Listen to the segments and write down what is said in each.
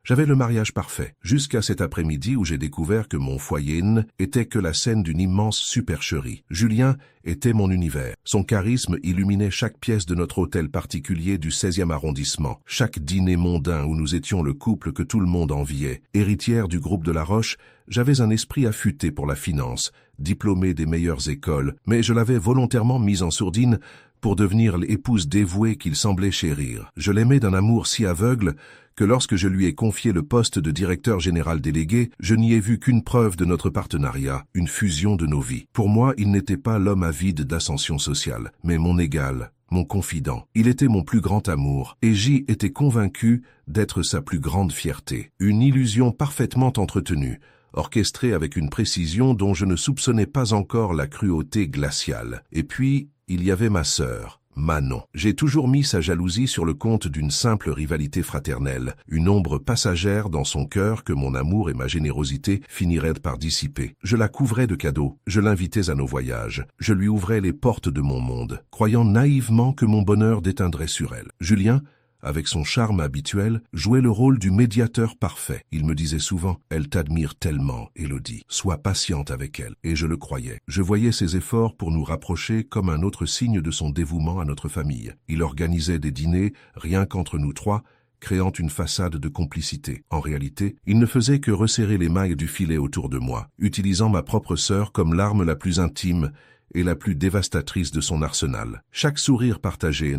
J'avais le mariage parfait, jusqu'à cet après-midi où j'ai découvert que mon foyer était que la scène d'une immense supercherie. Julien était mon univers. Son charisme illuminait chaque pièce de notre hôtel particulier du 16e arrondissement, chaque dîner mondain où nous étions le couple que tout le monde enviait. Héritière du groupe de La Roche, j'avais un esprit affûté pour la finance, diplômé des meilleures écoles, mais je l'avais volontairement mise en sourdine pour devenir l'épouse dévouée qu'il semblait chérir. Je l'aimais d'un amour si aveugle que lorsque je lui ai confié le poste de directeur général délégué, je n'y ai vu qu'une preuve de notre partenariat, une fusion de nos vies. Pour moi, il n'était pas l'homme avide d'ascension sociale, mais mon égal, mon confident. Il était mon plus grand amour, et j'y étais convaincu d'être sa plus grande fierté. Une illusion parfaitement entretenue, orchestrée avec une précision dont je ne soupçonnais pas encore la cruauté glaciale. Et puis, il y avait ma sœur, Manon. J'ai toujours mis sa jalousie sur le compte d'une simple rivalité fraternelle, une ombre passagère dans son cœur que mon amour et ma générosité finiraient par dissiper. Je la couvrais de cadeaux, je l'invitais à nos voyages, je lui ouvrais les portes de mon monde, croyant naïvement que mon bonheur déteindrait sur elle. Julien, avec son charme habituel, jouait le rôle du médiateur parfait. Il me disait souvent « Elle t'admire tellement, Élodie. Sois patiente avec elle. » Et je le croyais. Je voyais ses efforts pour nous rapprocher comme un autre signe de son dévouement à notre famille. Il organisait des dîners, rien qu'entre nous trois, créant une façade de complicité. En réalité, il ne faisait que resserrer les mailles du filet autour de moi, utilisant ma propre sœur comme l'arme la plus intime et la plus dévastatrice de son arsenal. Chaque sourire partagé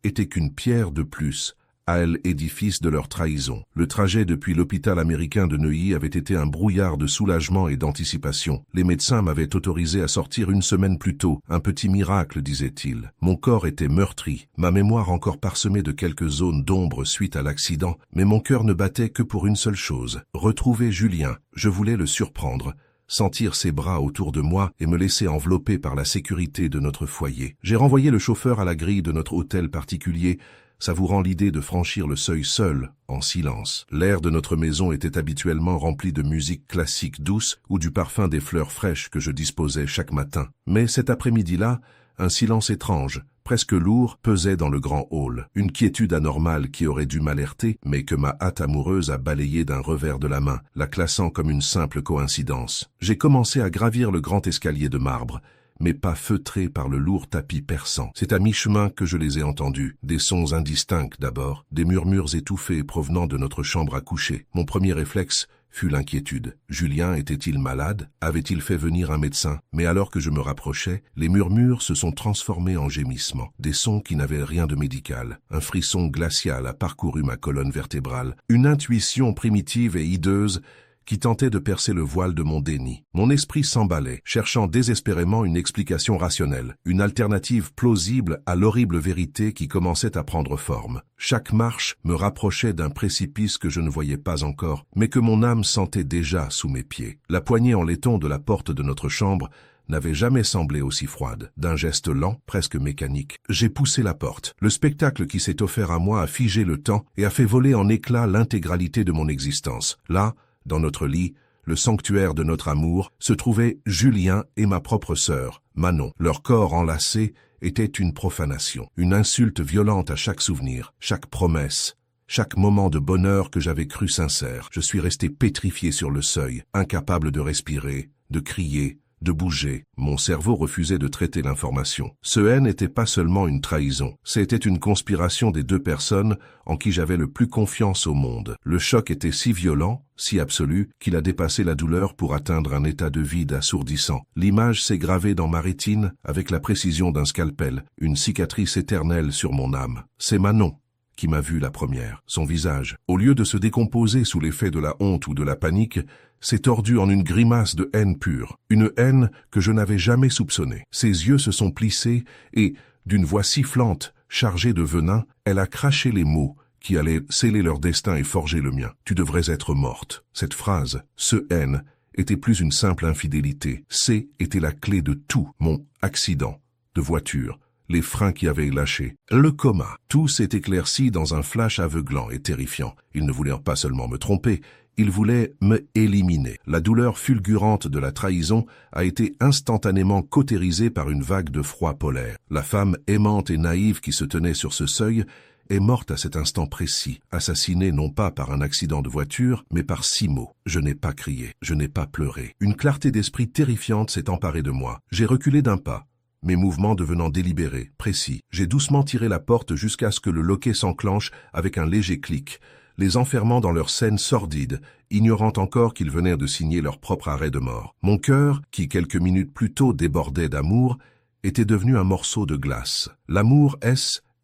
était qu'une pierre de plus à l'édifice de leur trahison. Le trajet depuis l'hôpital américain de Neuilly avait été un brouillard de soulagement et d'anticipation. Les médecins m'avaient autorisé à sortir une semaine plus tôt. Un petit miracle, disait-il. Mon corps était meurtri, ma mémoire encore parsemée de quelques zones d'ombre suite à l'accident, mais mon cœur ne battait que pour une seule chose, retrouver Julien. Je voulais le surprendre, sentir ses bras autour de moi et me laisser envelopper par la sécurité de notre foyer. J'ai renvoyé le chauffeur à la grille de notre hôtel particulier, savourant l'idée de franchir le seuil seul, en silence. L'air de notre maison était habituellement rempli de musique classique douce ou du parfum des fleurs fraîches que je disposais chaque matin. Mais cet après-midi-là, un silence étrange, presque lourd, pesait dans le grand hall. Une quiétude anormale qui aurait dû m'alerter, mais que ma hâte amoureuse a balayée d'un revers de la main, la classant comme une simple coïncidence. J'ai commencé à gravir le grand escalier de marbre, mes pas feutrés par le lourd tapis perçant. C'est à mi-chemin que je les ai entendus. Des sons indistincts d'abord, des murmures étouffés provenant de notre chambre à coucher. Mon premier réflexe fut l'inquiétude. Julien était-il malade? Avait-il fait venir un médecin? Mais alors que je me rapprochais, les murmures se sont transformés en gémissements. Des sons qui n'avaient rien de médical. Un frisson glacial a parcouru ma colonne vertébrale. Une intuition primitive et hideuse qui tentait de percer le voile de mon déni. Mon esprit s'emballait, cherchant désespérément une explication rationnelle, une alternative plausible à l'horrible vérité qui commençait à prendre forme. Chaque marche me rapprochait d'un précipice que je ne voyais pas encore, mais que mon âme sentait déjà sous mes pieds. La poignée en laiton de la porte de notre chambre n'avait jamais semblé aussi froide. D'un geste lent, presque mécanique, j'ai poussé la porte. Le spectacle qui s'est offert à moi a figé le temps et a fait voler en éclats l'intégralité de mon existence. Là, dans notre lit, le sanctuaire de notre amour, se trouvaient Julien et ma propre sœur, Manon. Leur corps enlacé était une profanation, une insulte violente à chaque souvenir, chaque promesse, chaque moment de bonheur que j'avais cru sincère. Je suis resté pétrifié sur le seuil, incapable de respirer, de crier, de bouger. Mon cerveau refusait de traiter l'information. Ce haine n'était pas seulement une trahison, c'était une conspiration des deux personnes en qui j'avais le plus confiance au monde. Le choc était si violent, si absolu, qu'il a dépassé la douleur pour atteindre un état de vide assourdissant. L'image s'est gravée dans ma rétine avec la précision d'un scalpel, une cicatrice éternelle sur mon âme. C'est Manon qui m'a vu la première. Son visage, au lieu de se décomposer sous l'effet de la honte ou de la panique, s'est tordu en une grimace de haine pure, une haine que je n'avais jamais soupçonnée. Ses yeux se sont plissés et, d'une voix sifflante, chargée de venin, elle a craché les mots qui allaient sceller leur destin et forger le mien. « Tu devrais être morte ». Cette phrase, ce haine, était plus une simple infidélité. C était la clé de tout. Mon accident de voiture, les freins qui avaient lâché, le coma. Tout s'est éclairci dans un flash aveuglant et terrifiant. Il ne voulait pas seulement me tromper, il voulait me éliminer. La douleur fulgurante de la trahison a été instantanément cautérisée par une vague de froid polaire. La femme aimante et naïve qui se tenait sur ce seuil est morte à cet instant précis, assassinée non pas par un accident de voiture, mais par 6 mots. Je n'ai pas crié, je n'ai pas pleuré. Une clarté d'esprit terrifiante s'est emparée de moi. J'ai reculé d'un pas, mes mouvements devenant délibérés, précis. J'ai doucement tiré la porte jusqu'à ce que le loquet s'enclenche avec un léger clic, les enfermant dans leur scène sordide, ignorant encore qu'ils venaient de signer leur propre arrêt de mort. Mon cœur, qui quelques minutes plus tôt débordait d'amour, était devenu un morceau de glace. L'amour,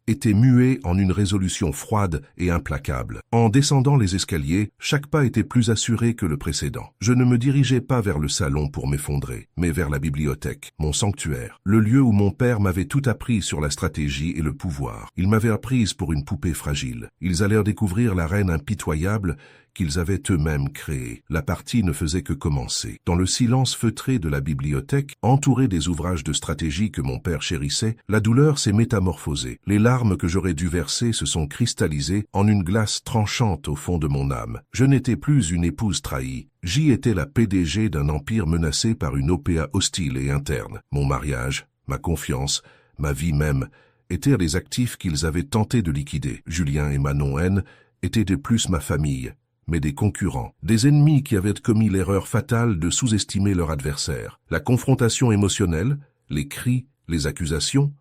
était muet en une résolution froide et implacable. En descendant les escaliers, chaque pas était plus assuré que le précédent. Je ne me dirigeais pas vers le salon pour m'effondrer, mais vers la bibliothèque, mon sanctuaire, le lieu où mon père m'avait tout appris sur la stratégie et le pouvoir. Il m'avait apprise pour une poupée fragile. Ils allèrent découvrir la reine impitoyable qu'ils avaient eux-mêmes créée. La partie ne faisait que commencer. Dans le silence feutré de la bibliothèque, entouré des ouvrages de stratégie que mon père chérissait, la douleur s'est métamorphosée. Les larmes que j'aurais dû verser se sont cristallisées en une glace tranchante au fond de mon âme. Je n'étais plus une épouse trahie. J'y étais la PDG d'un empire menacé par une OPA hostile et interne. Mon mariage, ma confiance, ma vie même, étaient les actifs qu'ils avaient tenté de liquider. Julien et Manon N étaient de plus ma famille, mais des concurrents, des ennemis qui avaient commis l'erreur fatale de sous-estimer leur adversaire. La confrontation émotionnelle, les cris, les accusations,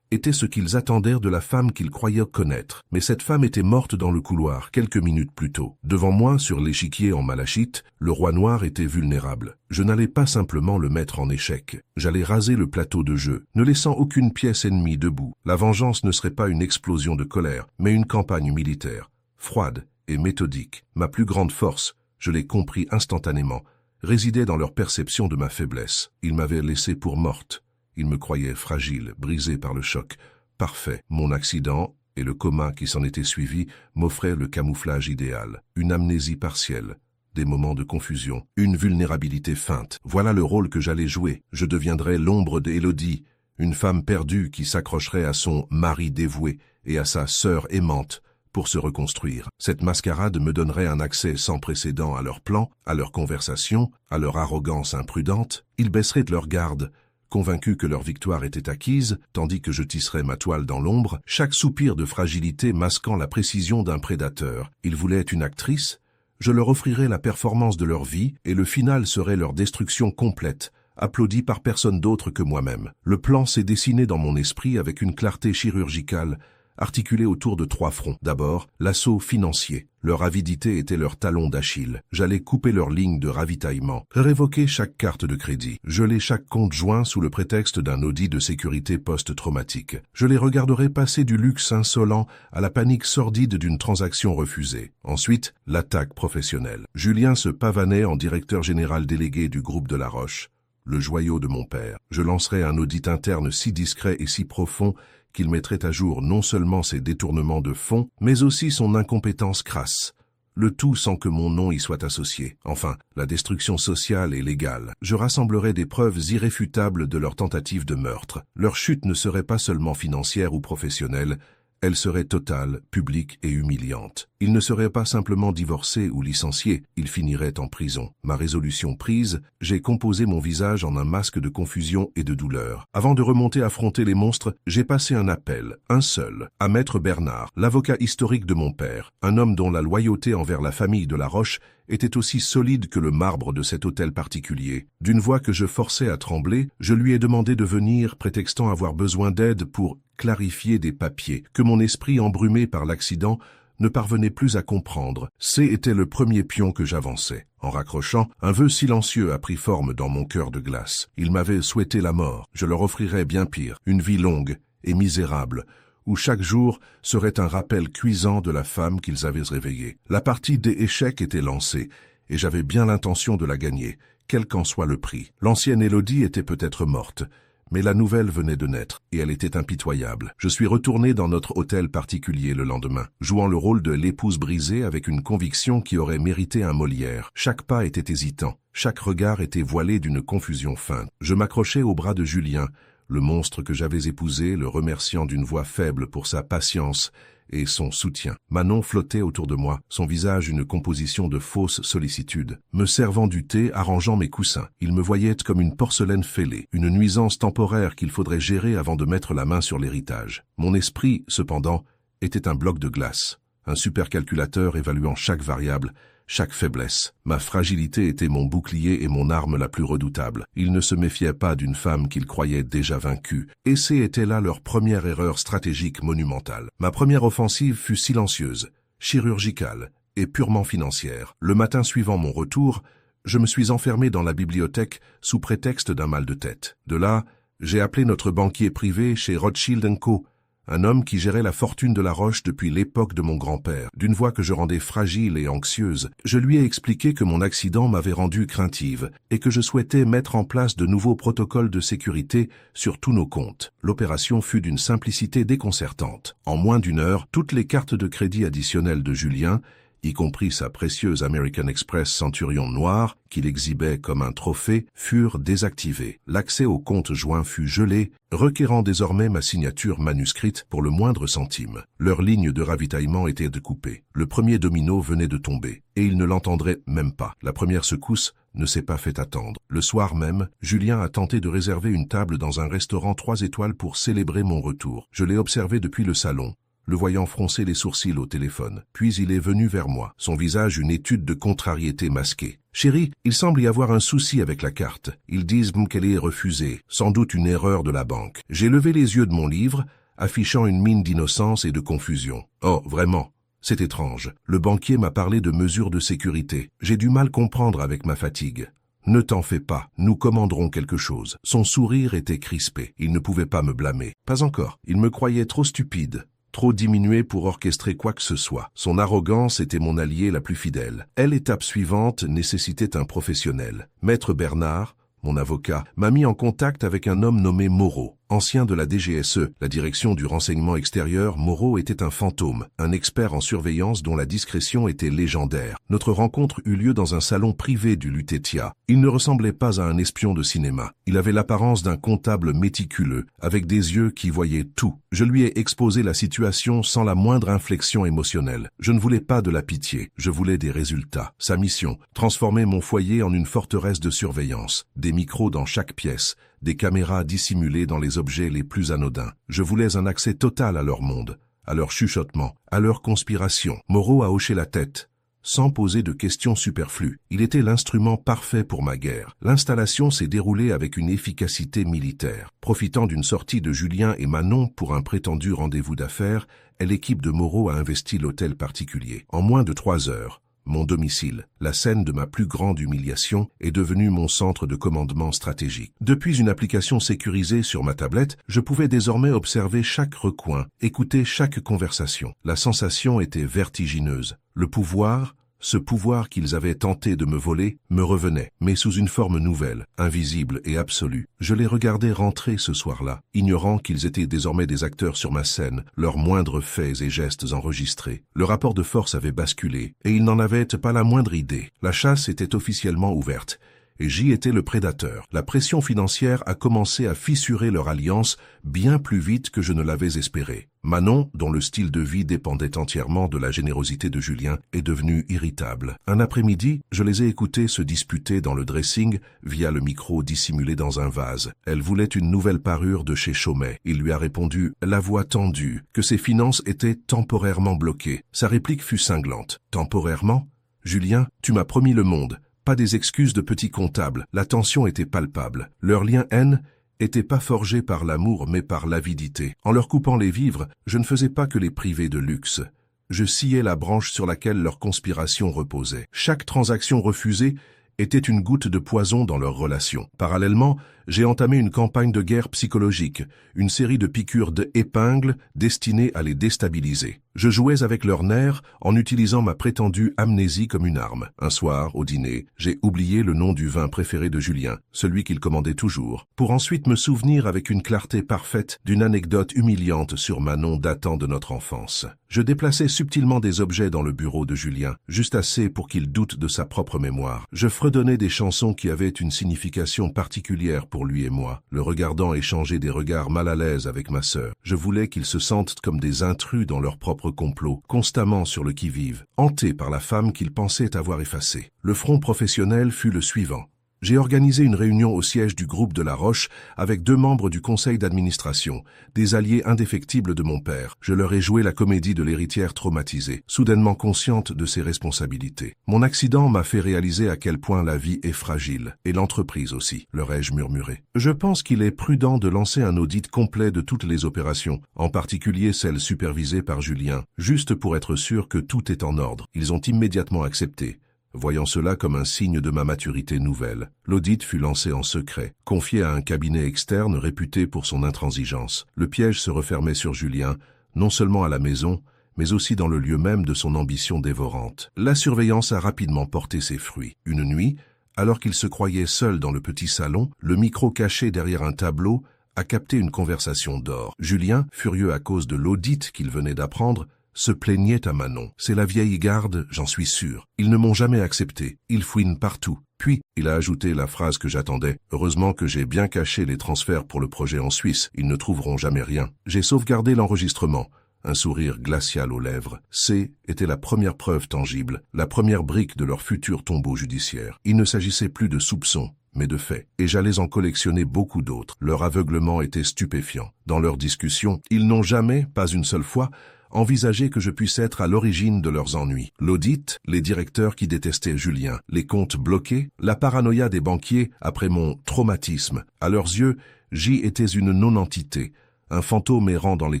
étaient ce qu'ils attendèrent de la femme qu'ils croyaient connaître. Mais cette femme était morte dans le couloir, quelques minutes plus tôt. Devant moi, sur l'échiquier en malachite, le roi noir était vulnérable. Je n'allais pas simplement le mettre en échec. J'allais raser le plateau de jeu, ne laissant aucune pièce ennemie debout. La vengeance ne serait pas une explosion de colère, mais une campagne militaire, froide et méthodique. Ma plus grande force, je l'ai compris instantanément, résidait dans leur perception de ma faiblesse. Ils m'avaient laissé pour morte. Ils me croyaient fragile, brisé par le choc. Parfait. Mon accident et le coma qui s'en était suivi m'offraient le camouflage idéal. Une amnésie partielle, des moments de confusion, une vulnérabilité feinte. Voilà le rôle que j'allais jouer. Je deviendrais l'ombre d'Élodie, une femme perdue qui s'accrocherait à son mari dévoué et à sa sœur aimante, pour se reconstruire. Cette mascarade me donnerait un accès sans précédent à leurs plans, à leurs conversations, à leur arrogance imprudente. Ils baisseraient de leur garde, convaincus que leur victoire était acquise, tandis que je tisserais ma toile dans l'ombre, chaque soupir de fragilité masquant la précision d'un prédateur. Ils voulaient une actrice, je leur offrirais la performance de leur vie, et le final serait leur destruction complète, applaudie par personne d'autre que moi-même. Le plan s'est dessiné dans mon esprit avec une clarté chirurgicale, articulés autour de 3 fronts. D'abord, l'assaut financier. Leur avidité était leur talon d'Achille. J'allais couper leur ligne de ravitaillement, révoquer chaque carte de crédit, geler chaque compte joint sous le prétexte d'un audit de sécurité post-traumatique. Je les regarderais passer du luxe insolent à la panique sordide d'une transaction refusée. Ensuite, l'attaque professionnelle. Julien se pavanait en directeur général délégué du groupe de La Roche, le joyau de mon père. Je lancerais un audit interne si discret et si profond qu'il mettrait à jour non seulement ses détournements de fonds, mais aussi son incompétence crasse, le tout sans que mon nom y soit associé. Enfin, la destruction sociale et légale. Je rassemblerai des preuves irréfutables de leur tentative de meurtre. Leur chute ne serait pas seulement financière ou professionnelle, elle serait totale, publique et humiliante. Ils ne seraient pas simplement divorcés ou licenciés, ils finiraient en prison. Ma résolution prise, j'ai composé mon visage en un masque de confusion et de douleur. Avant de remonter affronter les monstres, j'ai passé un appel, un seul, à Maître Bernard, l'avocat historique de mon père, un homme dont la loyauté envers la famille de La Roche était aussi solide que le marbre de cet hôtel particulier. D'une voix que je forçais à trembler, je lui ai demandé de venir, prétextant avoir besoin d'aide pour clarifier des papiers, que mon esprit embrumé par l'accident ne parvenait plus à comprendre. Était le premier pion que j'avançais. En raccrochant, un vœu silencieux a pris forme dans mon cœur de glace. Ils m'avaient souhaité la mort. Je leur offrirais bien pire, une vie longue et misérable, où chaque jour serait un rappel cuisant de la femme qu'ils avaient réveillée. La partie des échecs était lancée, et j'avais bien l'intention de la gagner, quel qu'en soit le prix. L'ancienne Élodie était peut-être morte, mais la nouvelle venait de naître, et elle était impitoyable. Je suis retourné dans notre hôtel particulier le lendemain, jouant le rôle de l'épouse brisée avec une conviction qui aurait mérité un Molière. Chaque pas était hésitant, chaque regard était voilé d'une confusion feinte. Je m'accrochais au bras de Julien, le monstre que j'avais épousé, le remerciant d'une voix faible pour sa patience et son soutien. Manon flottait autour de moi, son visage une composition de fausse sollicitude, me servant du thé, arrangeant mes coussins. Il me voyait comme une porcelaine fêlée, une nuisance temporaire qu'il faudrait gérer avant de mettre la main sur l'héritage. Mon esprit, cependant, était un bloc de glace, un supercalculateur évaluant chaque variable, chaque faiblesse. Ma fragilité était mon bouclier et mon arme la plus redoutable. Ils ne se méfiaient pas d'une femme qu'ils croyaient déjà vaincue. Essai était là leur première erreur stratégique monumentale. Ma première offensive fut silencieuse, chirurgicale et purement financière. Le matin suivant mon retour, je me suis enfermé dans la bibliothèque sous prétexte d'un mal de tête. De là, j'ai appelé notre banquier privé chez Rothschild & Co., un homme qui gérait la fortune de la Roche depuis l'époque de mon grand-père. D'une voix que je rendais fragile et anxieuse, je lui ai expliqué que mon accident m'avait rendue craintive et que je souhaitais mettre en place de nouveaux protocoles de sécurité sur tous nos comptes. L'opération fut d'une simplicité déconcertante. En moins d'une heure, toutes les cartes de crédit additionnelles de Julien, y compris sa précieuse American Express Centurion noire, qu'il exhibait comme un trophée, furent désactivées. L'accès au compte joint fut gelé, requérant désormais ma signature manuscrite pour le moindre centime. Leur ligne de ravitaillement était découpée. Le premier domino venait de tomber, et ils ne l'entendraient même pas. La première secousse ne s'est pas fait attendre. Le soir même, Julien a tenté de réserver une table dans un restaurant 3 étoiles pour célébrer mon retour. Je l'ai observé depuis le salon, le voyant froncer les sourcils au téléphone. Puis il est venu vers moi, son visage une étude de contrariété masquée. « Chérie, il semble y avoir un souci avec la carte. Ils disent qu'elle est refusée, sans doute une erreur de la banque. » J'ai levé les yeux de mon livre, affichant une mine d'innocence et de confusion. « Oh, vraiment ? C'est étrange. Le banquier m'a parlé de mesures de sécurité. J'ai du mal comprendre avec ma fatigue. » « Ne t'en fais pas, nous commanderons quelque chose. » Son sourire était crispé. Il ne pouvait pas me blâmer. Pas encore. Il me croyait trop stupide, trop diminué pour orchestrer quoi que ce soit. Son arrogance était mon allié la plus fidèle. L'étape suivante nécessitait un professionnel. Maître Bernard, mon avocat, m'a mis en contact avec un homme nommé Moreau. Ancien de la DGSE, la direction du renseignement extérieur, Moreau était un fantôme, un expert en surveillance dont la discrétion était légendaire. Notre rencontre eut lieu dans un salon privé du Lutetia. Il ne ressemblait pas à un espion de cinéma. Il avait l'apparence d'un comptable méticuleux, avec des yeux qui voyaient tout. Je lui ai exposé la situation sans la moindre inflexion émotionnelle. Je ne voulais pas de la pitié, je voulais des résultats. Sa mission, transformer mon foyer en une forteresse de surveillance. Des micros dans chaque pièce, des caméras dissimulées dans les objets les plus anodins. Je voulais un accès total à leur monde, à leur chuchotement, à leur conspiration. Moreau a hoché la tête, sans poser de questions superflues. Il était l'instrument parfait pour ma guerre. L'installation s'est déroulée avec une efficacité militaire. Profitant d'une sortie de Julien et Manon pour un prétendu rendez-vous d'affaires, l'équipe de Moreau a investi l'hôtel particulier. En moins de 3 heures, mon domicile, la scène de ma plus grande humiliation, est devenue mon centre de commandement stratégique. Depuis une application sécurisée sur ma tablette, je pouvais désormais observer chaque recoin, écouter chaque conversation. La sensation était vertigineuse. Le pouvoir, ce pouvoir qu'ils avaient tenté de me voler, me revenait, mais sous une forme nouvelle, invisible et absolue. Je les regardais rentrer ce soir-là, ignorant qu'ils étaient désormais des acteurs sur ma scène, leurs moindres faits et gestes enregistrés. Le rapport de force avait basculé, et ils n'en avaient pas la moindre idée. La chasse était officiellement ouverte, et j'y étais le prédateur. La pression financière a commencé à fissurer leur alliance bien plus vite que je ne l'avais espéré. Manon, dont le style de vie dépendait entièrement de la générosité de Julien, est devenue irritable. Un après-midi, je les ai écoutés se disputer dans le dressing via le micro dissimulé dans un vase. Elle voulait une nouvelle parure de chez Chaumet. Il lui a répondu, la voix tendue, que ses finances étaient temporairement bloquées. Sa réplique fut cinglante. Temporairement ? Julien, tu m'as promis le monde. Pas des excuses de petits comptables, la tension était palpable. Leur lien-haine était pas forgé par l'amour mais par l'avidité. En leur coupant les vivres, je ne faisais pas que les priver de luxe. Je sciais la branche sur laquelle leur conspiration reposait. Chaque transaction refusée était une goutte de poison dans leur relation. Parallèlement, j'ai entamé une campagne de guerre psychologique, une série de piqûres d'épingles destinées à les déstabiliser. Je jouais avec leurs nerfs en utilisant ma prétendue amnésie comme une arme. Un soir, au dîner, j'ai oublié le nom du vin préféré de Julien, celui qu'il commandait toujours, pour ensuite me souvenir avec une clarté parfaite d'une anecdote humiliante sur Manon datant de notre enfance. Je déplaçais subtilement des objets dans le bureau de Julien, juste assez pour qu'il doute de sa propre mémoire. Je fredonnais des chansons qui avaient une signification particulière pour lui et moi, le regardant échanger des regards mal à l'aise avec ma sœur. Je voulais qu'ils se sentent comme des intrus dans leur propre complot, constamment sur le qui-vive, hantés par la femme qu'ils pensaient avoir effacée. Le front professionnel fut le suivant. J'ai organisé une réunion au siège du groupe de La Roche avec 2 membres du conseil d'administration, des alliés indéfectibles de mon père. Je leur ai joué la comédie de l'héritière traumatisée, soudainement consciente de ses responsabilités. Mon accident m'a fait réaliser à quel point la vie est fragile, et l'entreprise aussi, leur ai-je murmuré. Je pense qu'il est prudent de lancer un audit complet de toutes les opérations, en particulier celles supervisées par Julien, juste pour être sûr que tout est en ordre. Ils ont immédiatement accepté, voyant cela comme un signe de ma maturité nouvelle. L'audit fut lancé en secret, confié à un cabinet externe réputé pour son intransigeance. Le piège se refermait sur Julien, non seulement à la maison, mais aussi dans le lieu même de son ambition dévorante. La surveillance a rapidement porté ses fruits. Une nuit, alors qu'il se croyait seul dans le petit salon, le micro caché derrière un tableau a capté une conversation d'or. Julien, furieux à cause de l'audit qu'il venait d'apprendre, se plaignait à Manon. « C'est la vieille garde, j'en suis sûr. Ils ne m'ont jamais accepté. Ils fouinent partout. » Puis, il a ajouté la phrase que j'attendais. « Heureusement que j'ai bien caché les transferts pour le projet en Suisse. Ils ne trouveront jamais rien. » J'ai sauvegardé l'enregistrement. Un sourire glacial aux lèvres. C était la première preuve tangible, la première brique de leur futur tombeau judiciaire. Il ne s'agissait plus de soupçons, mais de faits. Et j'allais en collectionner beaucoup d'autres. Leur aveuglement était stupéfiant. Dans leurs discussions, ils n'ont jamais, pas une seule fois, envisager que je puisse être à l'origine de leurs ennuis. L'audit, les directeurs qui détestaient Julien, les comptes bloqués, la paranoïa des banquiers après mon traumatisme. À leurs yeux, J était une non-entité, un fantôme errant dans les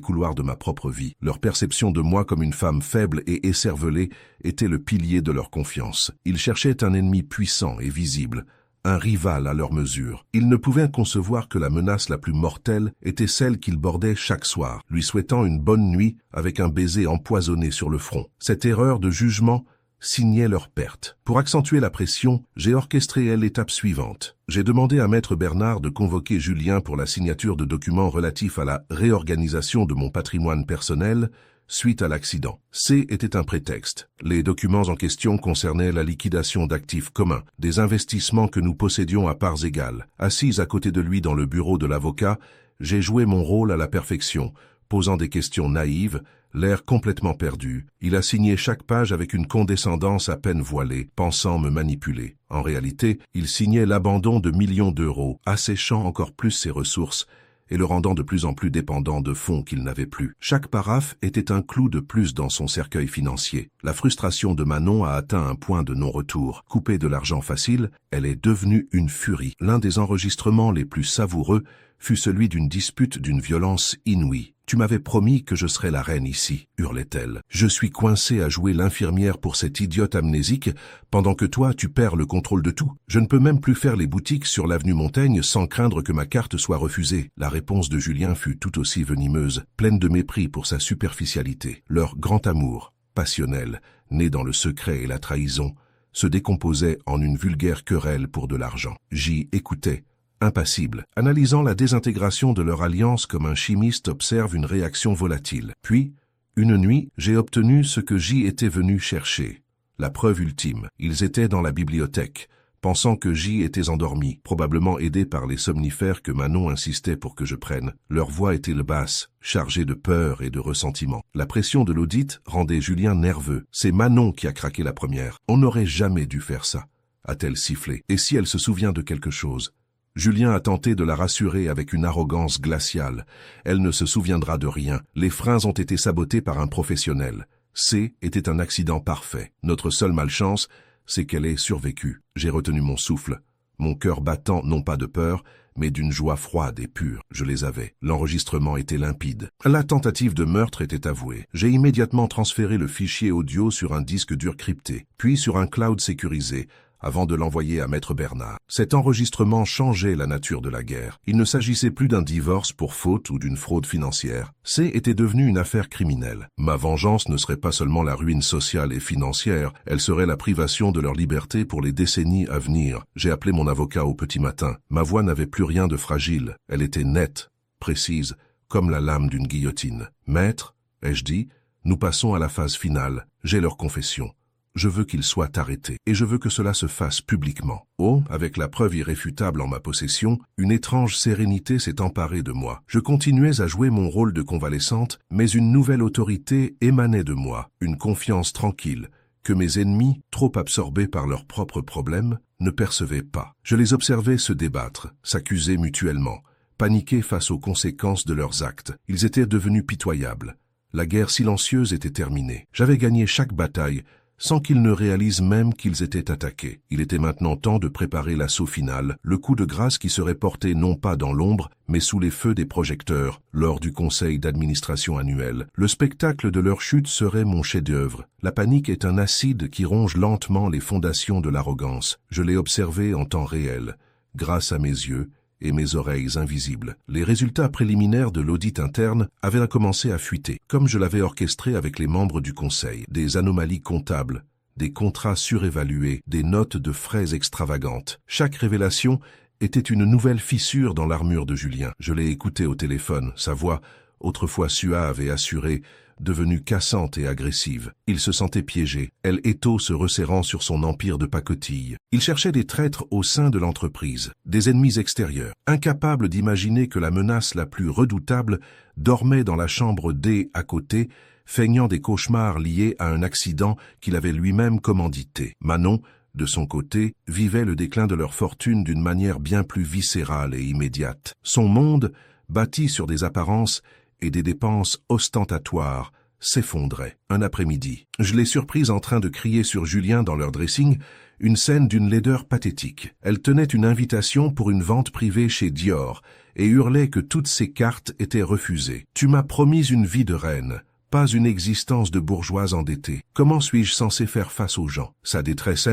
couloirs de ma propre vie. Leur perception de moi comme une femme faible et écervelée était le pilier de leur confiance. Ils cherchaient un ennemi puissant et visible, un rival à leur mesure. Ils ne pouvaient concevoir que la menace la plus mortelle était celle qu'ils bordaient chaque soir, lui souhaitant une bonne nuit avec un baiser empoisonné sur le front. Cette erreur de jugement signait leur perte. Pour accentuer la pression, j'ai orchestré l'étape suivante. J'ai demandé à Maître Bernard de convoquer Julien pour la signature de documents relatifs à la réorganisation de mon patrimoine personnel suite à l'accident. C était un prétexte. Les documents en question concernaient la liquidation d'actifs communs, des investissements que nous possédions à parts égales. Assise à côté de lui dans le bureau de l'avocat, j'ai joué mon rôle à la perfection, posant des questions naïves, l'air complètement perdu. Il a signé chaque page avec une condescendance à peine voilée, pensant me manipuler. En réalité, il signait l'abandon de millions d'euros, asséchant encore plus ses ressources, et le rendant de plus en plus dépendant de fonds qu'il n'avait plus. Chaque paraphe était un clou de plus dans son cercueil financier. La frustration de Manon a atteint un point de non-retour. Coupée de l'argent facile, elle est devenue une furie. L'un des enregistrements les plus savoureux fut celui d'une dispute d'une violence inouïe. « Tu m'avais promis que je serais la reine ici », hurlait-elle. « Je suis coincée à jouer l'infirmière pour cette idiote amnésique, pendant que toi, tu perds le contrôle de tout. Je ne peux même plus faire les boutiques sur l'avenue Montaigne sans craindre que ma carte soit refusée. » La réponse de Julien fut tout aussi venimeuse, pleine de mépris pour sa superficialité. Leur grand amour, passionnel, né dans le secret et la trahison, se décomposait en une vulgaire querelle pour de l'argent. J'y écoutais, impassible, analysant la désintégration de leur alliance comme un chimiste observe une réaction volatile. Puis, une nuit, j'ai obtenu ce que J était venu chercher. La preuve ultime. Ils étaient dans la bibliothèque, pensant que J était endormi, probablement aidé par les somnifères que Manon insistait pour que je prenne. Leur voix était basse, chargée de peur et de ressentiment. La pression de l'audit rendait Julien nerveux. C'est Manon qui a craqué la première. On n'aurait jamais dû faire ça, a-t-elle sifflé. Et si elle se souvient de quelque chose? Julien a tenté de la rassurer avec une arrogance glaciale. Elle ne se souviendra de rien. Les freins ont été sabotés par un professionnel. C était un accident parfait. Notre seule malchance, c'est qu'elle ait survécu. J'ai retenu mon souffle, mon cœur battant non pas de peur, mais d'une joie froide et pure. Je les avais. L'enregistrement était limpide. La tentative de meurtre était avouée. J'ai immédiatement transféré le fichier audio sur un disque dur crypté, puis sur un cloud sécurisé, avant de l'envoyer à Maître Bernard. Cet enregistrement changeait la nature de la guerre. Il ne s'agissait plus d'un divorce pour faute ou d'une fraude financière. C était devenu une affaire criminelle. Ma vengeance ne serait pas seulement la ruine sociale et financière, elle serait la privation de leur liberté pour les décennies à venir. J'ai appelé mon avocat au petit matin. Ma voix n'avait plus rien de fragile. Elle était nette, précise, comme la lame d'une guillotine. « Maître, ai-je dit, nous passons à la phase finale. J'ai leur confession. Je veux qu'ils soient arrêtés, et je veux que cela se fasse publiquement. » Oh, avec la preuve irréfutable en ma possession, une étrange sérénité s'est emparée de moi. Je continuais à jouer mon rôle de convalescente, mais une nouvelle autorité émanait de moi, une confiance tranquille, que mes ennemis, trop absorbés par leurs propres problèmes, ne percevaient pas. Je les observais se débattre, s'accuser mutuellement, paniquer face aux conséquences de leurs actes. Ils étaient devenus pitoyables. La guerre silencieuse était terminée. J'avais gagné chaque bataille, sans qu'ils ne réalisent même qu'ils étaient attaqués. Il était maintenant temps de préparer l'assaut final, le coup de grâce qui serait porté non pas dans l'ombre, mais sous les feux des projecteurs, lors du conseil d'administration annuel. Le spectacle de leur chute serait mon chef-d'œuvre. La panique est un acide qui ronge lentement les fondations de l'arrogance. Je l'ai observé en temps réel, grâce à mes yeux et mes oreilles invisibles. Les résultats préliminaires de l'audit interne avaient commencé à fuiter, comme je l'avais orchestré avec les membres du conseil. Des anomalies comptables, des contrats surévalués, des notes de frais extravagantes. Chaque révélation était une nouvelle fissure dans l'armure de Julien. Je l'ai écouté au téléphone, sa voix, autrefois suave et assurée, devenue cassante et agressive. Il se sentait piégé, elle étau se resserrant sur son empire de pacotille. Il cherchait des traîtres au sein de l'entreprise, des ennemis extérieurs, incapables d'imaginer que la menace la plus redoutable dormait dans la chambre D à côté, feignant des cauchemars liés à un accident qu'il avait lui-même commandité. Manon, de son côté, vivait le déclin de leur fortune d'une manière bien plus viscérale et immédiate. Son monde, bâti sur des apparences et des dépenses ostentatoires, s'effondrait. Un après-midi, je l'ai surprise en train de crier sur Julien dans leur dressing, une scène d'une laideur pathétique. Elle tenait une invitation pour une vente privée chez Dior et hurlait que toutes ses cartes étaient refusées. « Tu m'as promis une vie de reine, pas une existence de bourgeoise endettée. Comment suis-je censé faire face aux gens ?» Sa détresse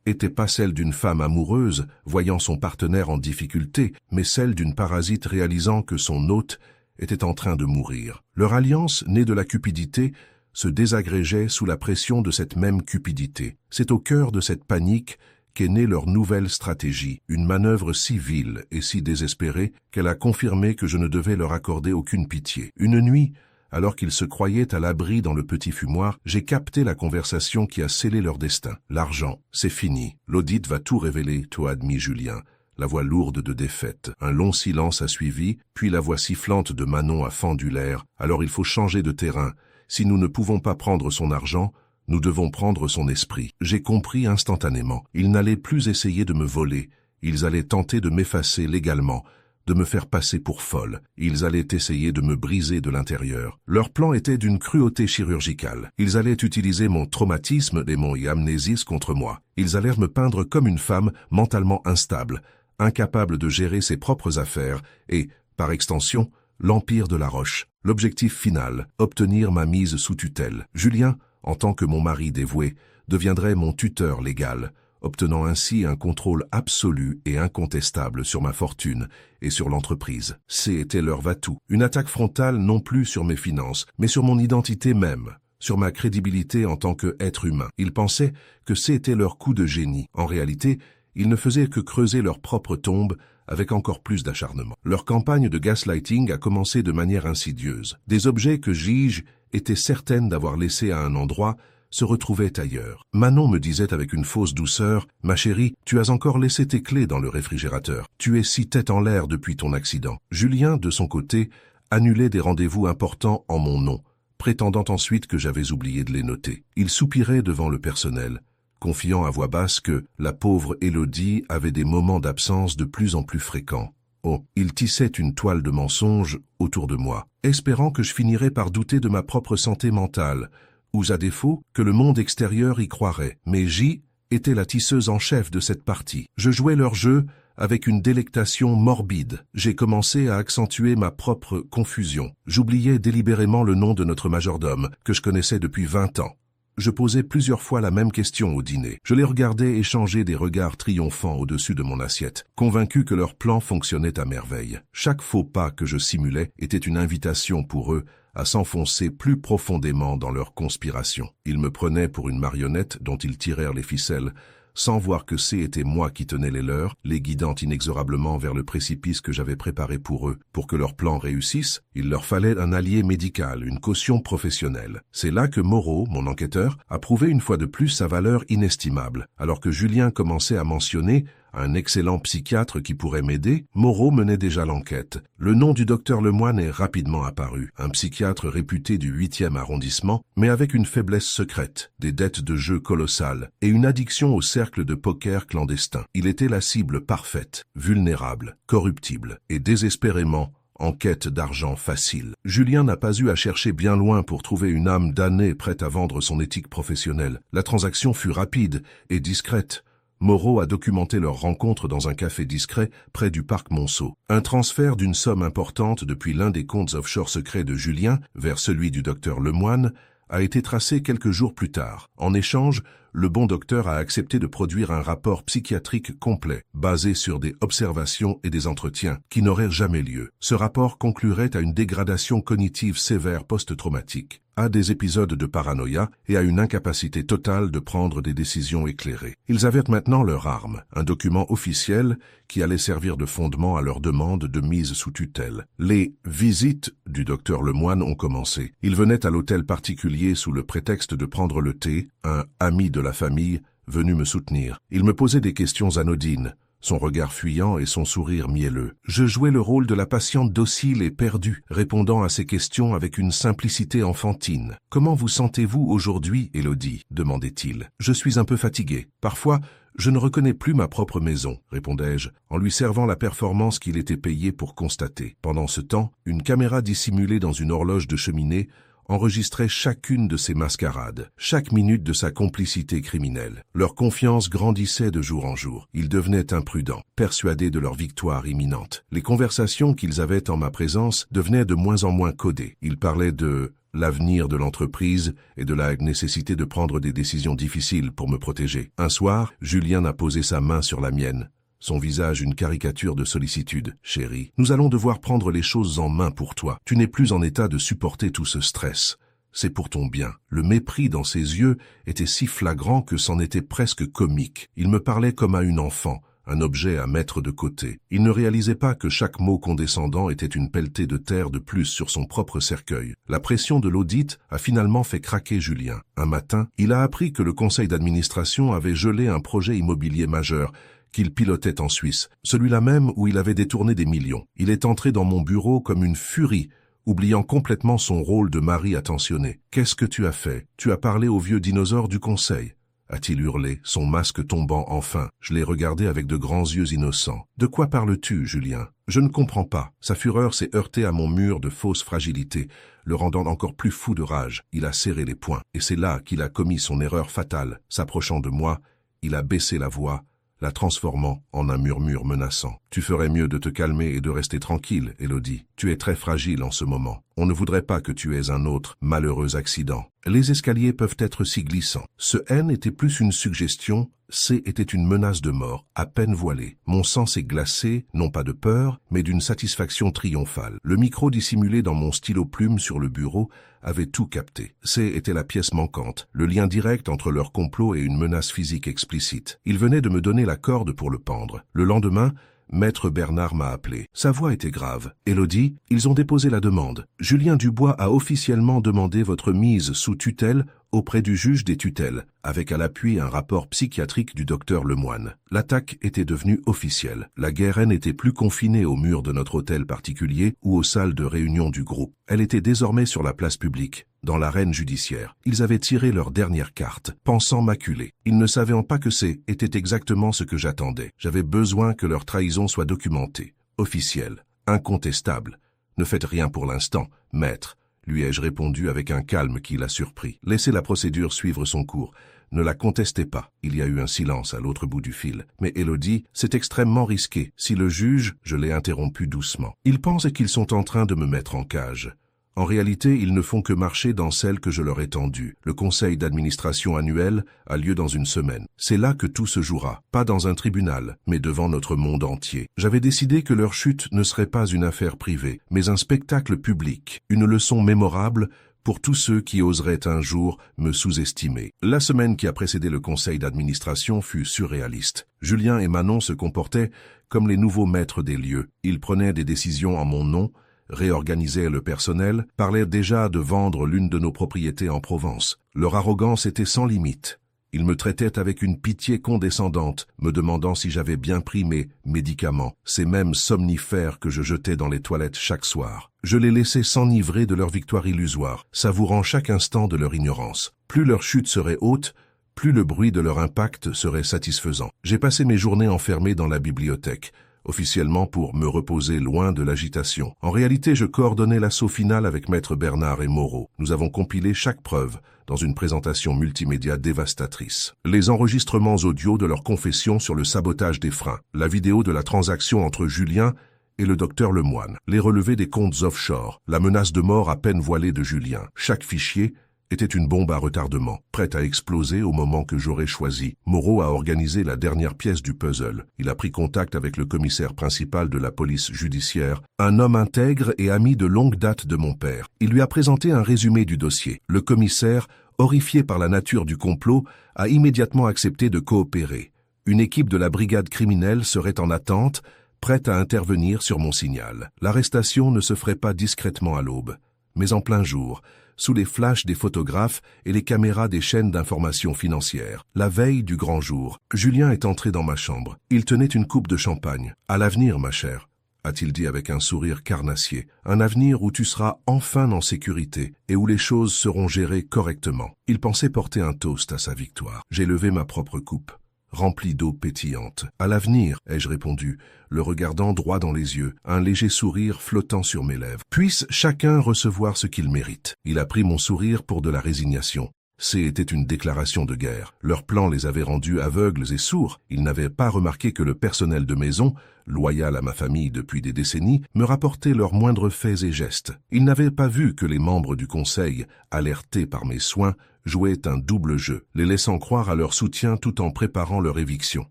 était pas celle d'une femme amoureuse, voyant son partenaire en difficulté, mais celle d'une parasite réalisant que son hôte était en train de mourir. Leur alliance, née de la cupidité, se désagrégeait sous la pression de cette même cupidité. C'est au cœur de cette panique qu'est née leur nouvelle stratégie, une manœuvre si vile et si désespérée qu'elle a confirmé que je ne devais leur accorder aucune pitié. Une nuit, alors qu'ils se croyaient à l'abri dans le petit fumoir, j'ai capté la conversation qui a scellé leur destin. L'argent, c'est fini. L'audit va tout révéler, toi admis Julien. La voix lourde de défaite. Un long silence a suivi, puis la voix sifflante de Manon a fendu l'air. Alors il faut changer de terrain. Si nous ne pouvons pas prendre son argent, nous devons prendre son esprit. J'ai compris instantanément. Ils n'allaient plus essayer de me voler. Ils allaient tenter de m'effacer légalement, de me faire passer pour folle. Ils allaient essayer de me briser de l'intérieur. Leur plan était d'une cruauté chirurgicale. Ils allaient utiliser mon traumatisme et mon amnésis contre moi. Ils allèrent me peindre comme une femme mentalement instable, incapable de gérer ses propres affaires et, par extension, l'empire de la Roche. L'objectif final, obtenir ma mise sous tutelle. Julien, en tant que mon mari dévoué, deviendrait mon tuteur légal, obtenant ainsi un contrôle absolu et incontestable sur ma fortune et sur l'entreprise. C'était leur va-tout. Une attaque frontale non plus sur mes finances, mais sur mon identité même, sur ma crédibilité en tant qu'être humain. Ils pensaient que c'était leur coup de génie. En réalité, ils ne faisaient que creuser leur propre tombe avec encore plus d'acharnement. Leur campagne de gaslighting a commencé de manière insidieuse. Des objets que Gige était certaine d'avoir laissés à un endroit se retrouvaient ailleurs. Manon me disait avec une fausse douceur, « Ma chérie, tu as encore laissé tes clés dans le réfrigérateur. Tu es si tête en l'air depuis ton accident. » Julien, de son côté, annulait des rendez-vous importants en mon nom, prétendant ensuite que j'avais oublié de les noter. Il soupirait devant le personnel, confiant à voix basse que la pauvre Élodie avait des moments d'absence de plus en plus fréquents. Oh, il tissait une toile de mensonges autour de moi, espérant que je finirais par douter de ma propre santé mentale, ou à défaut, que le monde extérieur y croirait. Mais J était la tisseuse en chef de cette partie. Je jouais leur jeu avec une délectation morbide. J'ai commencé à accentuer ma propre confusion. J'oubliais délibérément le nom de notre majordome, que je connaissais depuis 20 ans. Je posais plusieurs fois la même question au dîner. Je les regardais échanger des regards triomphants au-dessus de mon assiette, convaincu que leur plan fonctionnait à merveille. Chaque faux pas que je simulais était une invitation pour eux à s'enfoncer plus profondément dans leur conspiration. Ils me prenaient pour une marionnette dont ils tirèrent les ficelles, sans voir que c'était moi qui tenais les leurs, les guidant inexorablement vers le précipice que j'avais préparé pour eux. Pour que leur plan réussisse, il leur fallait un allié médical, une caution professionnelle. C'est là que Moreau, mon enquêteur, a prouvé une fois de plus sa valeur inestimable, alors que Julien commençait à mentionner, un excellent psychiatre qui pourrait m'aider? Moreau menait déjà l'enquête. Le nom du docteur Lemoine est rapidement apparu. Un psychiatre réputé du 8e arrondissement, mais avec une faiblesse secrète, des dettes de jeu colossales et une addiction au cercle de poker clandestin. Il était la cible parfaite, vulnérable, corruptible et désespérément en quête d'argent facile. Julien n'a pas eu à chercher bien loin pour trouver une âme damnée prête à vendre son éthique professionnelle. La transaction fut rapide et discrète. Moreau a documenté leur rencontre dans un café discret près du parc Monceau. Un transfert d'une somme importante depuis l'un des comptes offshore secrets de Julien vers celui du docteur Lemoine a été tracé quelques jours plus tard. En échange, le bon docteur a accepté de produire un rapport psychiatrique complet, basé sur des observations et des entretiens qui n'auraient jamais lieu. Ce rapport conclurait à une dégradation cognitive sévère post-traumatique, à des épisodes de paranoïa et à une incapacité totale de prendre des décisions éclairées. Ils avaient maintenant leur arme, un document officiel qui allait servir de fondement à leur demande de mise sous tutelle. Les visites du docteur Lemoine ont commencé. Il venait à l'hôtel particulier sous le prétexte de prendre le thé, un ami de la famille venu me soutenir. Il me posait des questions anodines, son regard fuyant et son sourire mielleux. Je jouais le rôle de la patiente docile et perdue, répondant à ses questions avec une simplicité enfantine. « Comment vous sentez-vous aujourd'hui, Élodie » demandait-il. « Je suis un peu fatigué. Parfois, je ne reconnais plus ma propre maison, répondais-je, en lui servant la performance qu'il était payé pour constater. Pendant ce temps, une caméra dissimulée dans une horloge de cheminée enregistrait chacune de ses mascarades, chaque minute de sa complicité criminelle. Leur confiance grandissait de jour en jour. Ils devenaient imprudents, persuadés de leur victoire imminente. Les conversations qu'ils avaient en ma présence devenaient de moins en moins codées. Ils parlaient de l'avenir de l'entreprise et de la nécessité de prendre des décisions difficiles pour me protéger. Un soir, Julien a posé sa main sur la mienne. Son visage une caricature de sollicitude. « Chérie, nous allons devoir prendre les choses en main pour toi. Tu n'es plus en état de supporter tout ce stress. C'est pour ton bien. » Le mépris dans ses yeux était si flagrant que c'en était presque comique. Il me parlait comme à une enfant, un objet à mettre de côté. Il ne réalisait pas que chaque mot condescendant était une pelletée de terre de plus sur son propre cercueil. La pression de l'audit a finalement fait craquer Julien. Un matin, il a appris que le conseil d'administration avait gelé un projet immobilier majeur qu'il pilotait en Suisse, celui-là même où il avait détourné des millions. Il est entré dans mon bureau comme une furie, oubliant complètement son rôle de mari attentionné. « Qu'est-ce que tu as fait? Tu as parlé au vieux dinosaure du conseil ?» a-t-il hurlé, son masque tombant enfin. Je l'ai regardé avec de grands yeux innocents. « De quoi parles-tu, Julien ? Je ne comprends pas. » Sa fureur s'est heurtée à mon mur de fausse fragilité, le rendant encore plus fou de rage. Il a serré les poings, et c'est là qu'il a commis son erreur fatale. S'approchant de moi, il a baissé la voix, la transformant en un murmure menaçant. « Tu ferais mieux de te calmer et de rester tranquille, Élodie. Tu es très fragile en ce moment. On ne voudrait pas que tu aies un autre malheureux accident. Les escaliers peuvent être si glissants. » Ce N était plus une suggestion, C était une menace de mort, à peine voilée. Mon sang s'est glacé, non pas de peur, mais d'une satisfaction triomphale. Le micro dissimulé dans mon stylo-plume sur le bureau avait tout capté. C était la pièce manquante, le lien direct entre leur complot et une menace physique explicite. Il venait de me donner la corde pour le pendre. Le lendemain, Maître Bernard m'a appelé. Sa voix était grave. « Élodie, ils ont déposé la demande. Julien Dubois a officiellement demandé votre mise sous tutelle auprès du juge des tutelles, avec à l'appui un rapport psychiatrique du docteur Lemoine. L'attaque était devenue officielle. La guerre n'était plus confinée aux murs de notre hôtel particulier ou aux salles de réunion du groupe. Elle était désormais sur la place publique, dans l'arène judiciaire. Ils avaient tiré leur dernière carte, pensant m'acculer. Ils ne savaient pas que était exactement ce que j'attendais. J'avais besoin que leur trahison soit documentée, officielle, incontestable. Ne faites rien pour l'instant, maître, lui ai-je répondu avec un calme qui l'a surpris. Laissez la procédure suivre son cours. Ne la contestez pas. Il y a eu un silence à l'autre bout du fil. Mais Élodie, c'est extrêmement risqué. Si le juge, je l'ai interrompu doucement. Ils pensent qu'ils sont en train de me mettre en cage. En réalité, ils ne font que marcher dans celle que je leur ai tendue. Le conseil d'administration annuel a lieu dans une semaine. C'est là que tout se jouera, pas dans un tribunal, mais devant notre monde entier. J'avais décidé que leur chute ne serait pas une affaire privée, mais un spectacle public, une leçon mémorable pour tous ceux qui oseraient un jour me sous-estimer. La semaine qui a précédé le conseil d'administration fut surréaliste. Julien et Manon se comportaient comme les nouveaux maîtres des lieux. Ils prenaient des décisions en mon nom, réorganisaient le personnel, parlaient déjà de vendre l'une de nos propriétés en Provence. Leur arrogance était sans limite. Il me traitait avec une pitié condescendante, me demandant si j'avais bien pris mes médicaments, ces mêmes somnifères que je jetais dans les toilettes chaque soir. Je les laissais s'enivrer de leur victoire illusoire, savourant chaque instant de leur ignorance. Plus leur chute serait haute, plus le bruit de leur impact serait satisfaisant. J'ai passé mes journées enfermé dans la bibliothèque, officiellement pour me reposer loin de l'agitation. En réalité, je coordonnais l'assaut final avec Maître Bernard et Moreau. Nous avons compilé chaque preuve dans une présentation multimédia dévastatrice. Les enregistrements audio de leur confession sur le sabotage des freins, la vidéo de la transaction entre Julien et le docteur Lemoine, les relevés des comptes offshore, la menace de mort à peine voilée de Julien. Chaque fichier était une bombe à retardement, prête à exploser au moment que j'aurais choisi. Moreau a organisé la dernière pièce du puzzle. Il a pris contact avec le commissaire principal de la police judiciaire, un homme intègre et ami de longue date de mon père. Il lui a présenté un résumé du dossier. Le commissaire, horrifié par la nature du complot, a immédiatement accepté de coopérer. Une équipe de la brigade criminelle serait en attente, prête à intervenir sur mon signal. L'arrestation ne se ferait pas discrètement à l'aube, mais en plein jour, sous les flashs des photographes et les caméras des chaînes d'information financière. La veille du grand jour, Julien est entré dans ma chambre. Il tenait une coupe de champagne. « À l'avenir, ma chère », a-t-il dit avec un sourire carnassier. « Un avenir où tu seras enfin en sécurité et où les choses seront gérées correctement. » Il pensait porter un toast à sa victoire. J'ai levé ma propre coupe, remplie d'eau pétillante. « À l'avenir », ai-je répondu, le regardant droit dans les yeux, un léger sourire flottant sur mes lèvres. « Puisse chacun recevoir ce qu'il mérite. » Il a pris mon sourire pour de la résignation. C'était une déclaration de guerre. Leur plan les avait rendus aveugles et sourds. Ils n'avaient pas remarqué que le personnel de maison, loyal à ma famille depuis des décennies, me rapportait leurs moindres faits et gestes. Ils n'avaient pas vu que les membres du conseil, alertés par mes soins, jouaient un double jeu, les laissant croire à leur soutien tout en préparant leur éviction.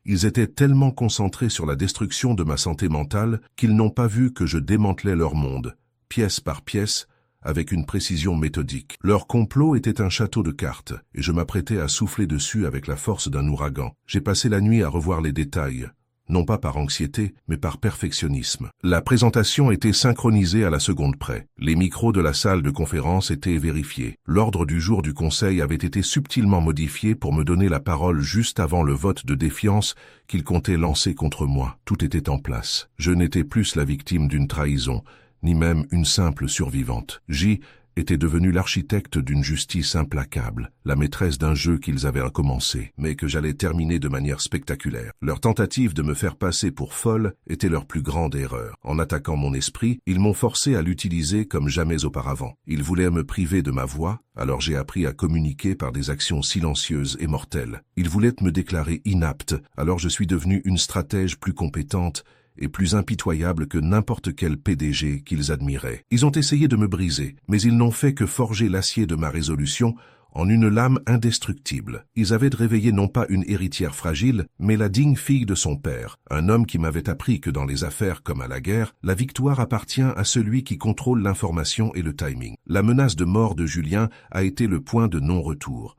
Ils étaient tellement concentrés sur la destruction de ma santé mentale qu'ils n'ont pas vu que je démantelais leur monde, pièce par pièce, avec une précision méthodique. Leur complot était un château de cartes, et je m'apprêtais à souffler dessus avec la force d'un ouragan. J'ai passé la nuit à revoir les détails, non pas par anxiété, mais par perfectionnisme. La présentation était synchronisée à la seconde près. Les micros de la salle de conférence étaient vérifiés. L'ordre du jour du conseil avait été subtilement modifié pour me donner la parole juste avant le vote de défiance qu'il comptait lancer contre moi. Tout était en place. Je n'étais plus la victime d'une trahison, ni même une simple survivante. J était devenue l'architecte d'une justice implacable, la maîtresse d'un jeu qu'ils avaient commencé, mais que j'allais terminer de manière spectaculaire. Leur tentative de me faire passer pour folle était leur plus grande erreur. En attaquant mon esprit, ils m'ont forcé à l'utiliser comme jamais auparavant. Ils voulaient me priver de ma voix, alors j'ai appris à communiquer par des actions silencieuses et mortelles. Ils voulaient me déclarer inapte, alors je suis devenu une stratège plus compétente et plus impitoyable que n'importe quel PDG qu'ils admiraient. Ils ont essayé de me briser, mais ils n'ont fait que forger l'acier de ma résolution en une lame indestructible. Ils avaient réveillé non pas une héritière fragile, mais la digne fille de son père, un homme qui m'avait appris que dans les affaires comme à la guerre, la victoire appartient à celui qui contrôle l'information et le timing. La menace de mort de Julien a été le point de non-retour.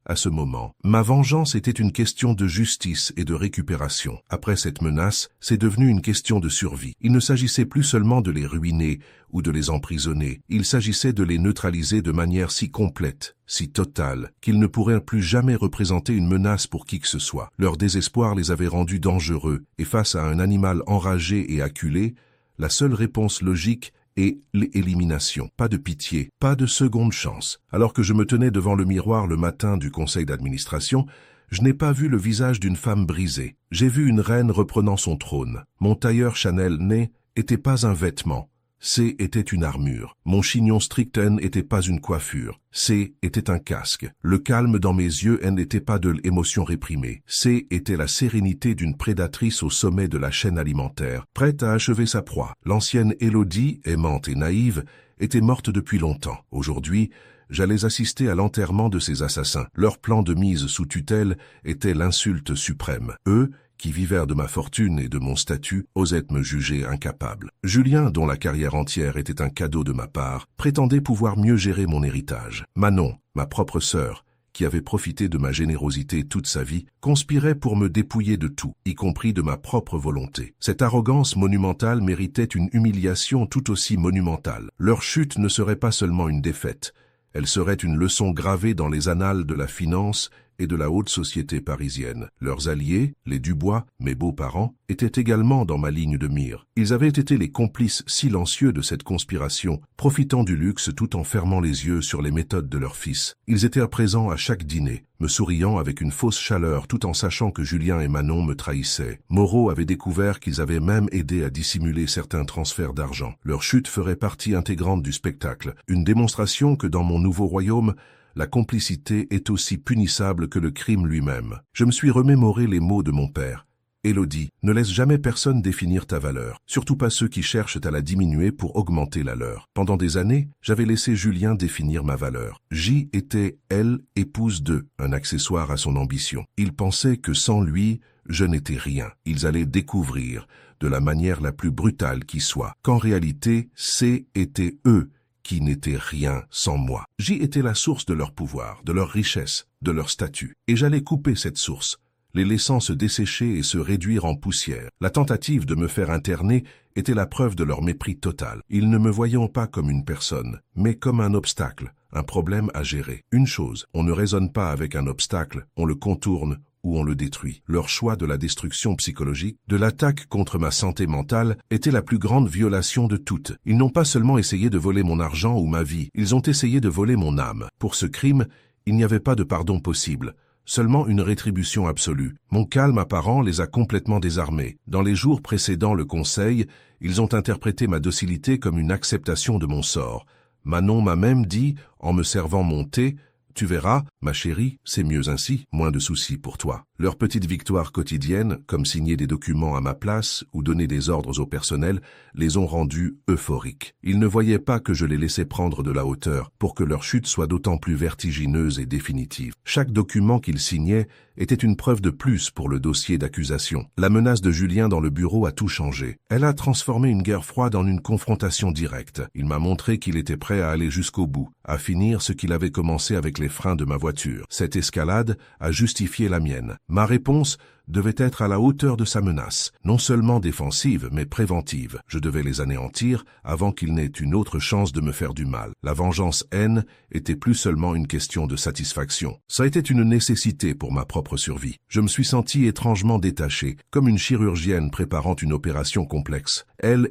À ce moment, ma vengeance était une question de justice et de récupération. Après cette menace, c'est devenu une question de survie. Il ne s'agissait plus seulement de les ruiner ou de les emprisonner, il s'agissait de les neutraliser de manière si complète, si totale, qu'ils ne pourraient plus jamais représenter une menace pour qui que ce soit. Leur désespoir les avait rendus dangereux, et face à un animal enragé et acculé, la seule réponse logique et l'élimination. Pas de pitié, pas de seconde chance. Alors que je me tenais devant le miroir le matin du conseil d'administration, je n'ai pas vu le visage d'une femme brisée. J'ai vu une reine reprenant son trône. Mon tailleur Chanel n'était pas un vêtement. C était une armure. Mon chignon Stricten n'était pas une coiffure. C était un casque. Le calme dans mes yeux n'était pas de l'émotion réprimée. C était la sérénité d'une prédatrice au sommet de la chaîne alimentaire, prête à achever sa proie. L'ancienne Élodie, aimante et naïve, était morte depuis longtemps. Aujourd'hui, j'allais assister à l'enterrement de ces assassins. Leur plan de mise sous tutelle était l'insulte suprême. Eux, qui vivèrent de ma fortune et de mon statut, osaient me juger incapable. Julien, dont la carrière entière était un cadeau de ma part, prétendait pouvoir mieux gérer mon héritage. Manon, ma propre sœur, qui avait profité de ma générosité toute sa vie, conspirait pour me dépouiller de tout, y compris de ma propre volonté. Cette arrogance monumentale méritait une humiliation tout aussi monumentale. Leur chute ne serait pas seulement une défaite, elle serait une leçon gravée dans les annales de la finance et de la haute société parisienne. Leurs alliés, les Dubois, mes beaux-parents, étaient également dans ma ligne de mire. Ils avaient été les complices silencieux de cette conspiration, profitant du luxe tout en fermant les yeux sur les méthodes de leur fils. Ils étaient présents à chaque dîner, me souriant avec une fausse chaleur tout en sachant que Julien et Manon me trahissaient. Moreau avait découvert qu'ils avaient même aidé à dissimuler certains transferts d'argent. Leur chute ferait partie intégrante du spectacle, une démonstration que dans mon nouveau royaume, la complicité est aussi punissable que le crime lui-même. Je me suis remémoré les mots de mon père. Élodie, ne laisse jamais personne définir ta valeur, surtout pas ceux qui cherchent à la diminuer pour augmenter la leur. Pendant des années, j'avais laissé Julien définir ma valeur. J était, elle, épouse de, un accessoire à son ambition. Il pensait que sans lui, je n'étais rien. Ils allaient découvrir, de la manière la plus brutale qui soit, qu'en réalité, C était eux, qui n'étaient rien sans moi. J était la source de leur pouvoir, de leur richesse, de leur statut. Et j'allais couper cette source, les laissant se dessécher et se réduire en poussière. La tentative de me faire interner était la preuve de leur mépris total. Ils ne me voyaient pas comme une personne, mais comme un obstacle, un problème à gérer. Une chose, on ne raisonne pas avec un obstacle, on le contourne ou on le détruit. Leur choix de la destruction psychologique, de l'attaque contre ma santé mentale, était la plus grande violation de toutes. Ils n'ont pas seulement essayé de voler mon argent ou ma vie, ils ont essayé de voler mon âme. Pour ce crime, il n'y avait pas de pardon possible. Seulement une rétribution absolue. Mon calme apparent les a complètement désarmés. Dans les jours précédant le conseil, ils ont interprété ma docilité comme une acceptation de mon sort. Manon m'a même dit, en me servant mon thé, « Tu verras, ma chérie, c'est mieux ainsi, moins de soucis pour toi. » Leurs petites victoires quotidiennes, comme signer des documents à ma place ou donner des ordres au personnel, les ont rendus euphoriques. Ils ne voyaient pas que je les laissais prendre de la hauteur pour que leur chute soit d'autant plus vertigineuse et définitive. Chaque document qu'ils signaient était une preuve de plus pour le dossier d'accusation. La menace de Julien dans le bureau a tout changé. Elle a transformé une guerre froide en une confrontation directe. Il m'a montré qu'il était prêt à aller jusqu'au bout, à finir ce qu'il avait commencé avec les freins de ma voiture. Cette escalade a justifié la mienne. Ma réponse devait être à la hauteur de sa menace, non seulement défensive, mais préventive. Je devais les anéantir avant qu'ils n'aient une autre chance de me faire du mal. La vengeance-haine était plus seulement une question de satisfaction. Ça était une nécessité pour ma propre survie. Je me suis senti étrangement détaché, comme une chirurgienne préparant une opération complexe.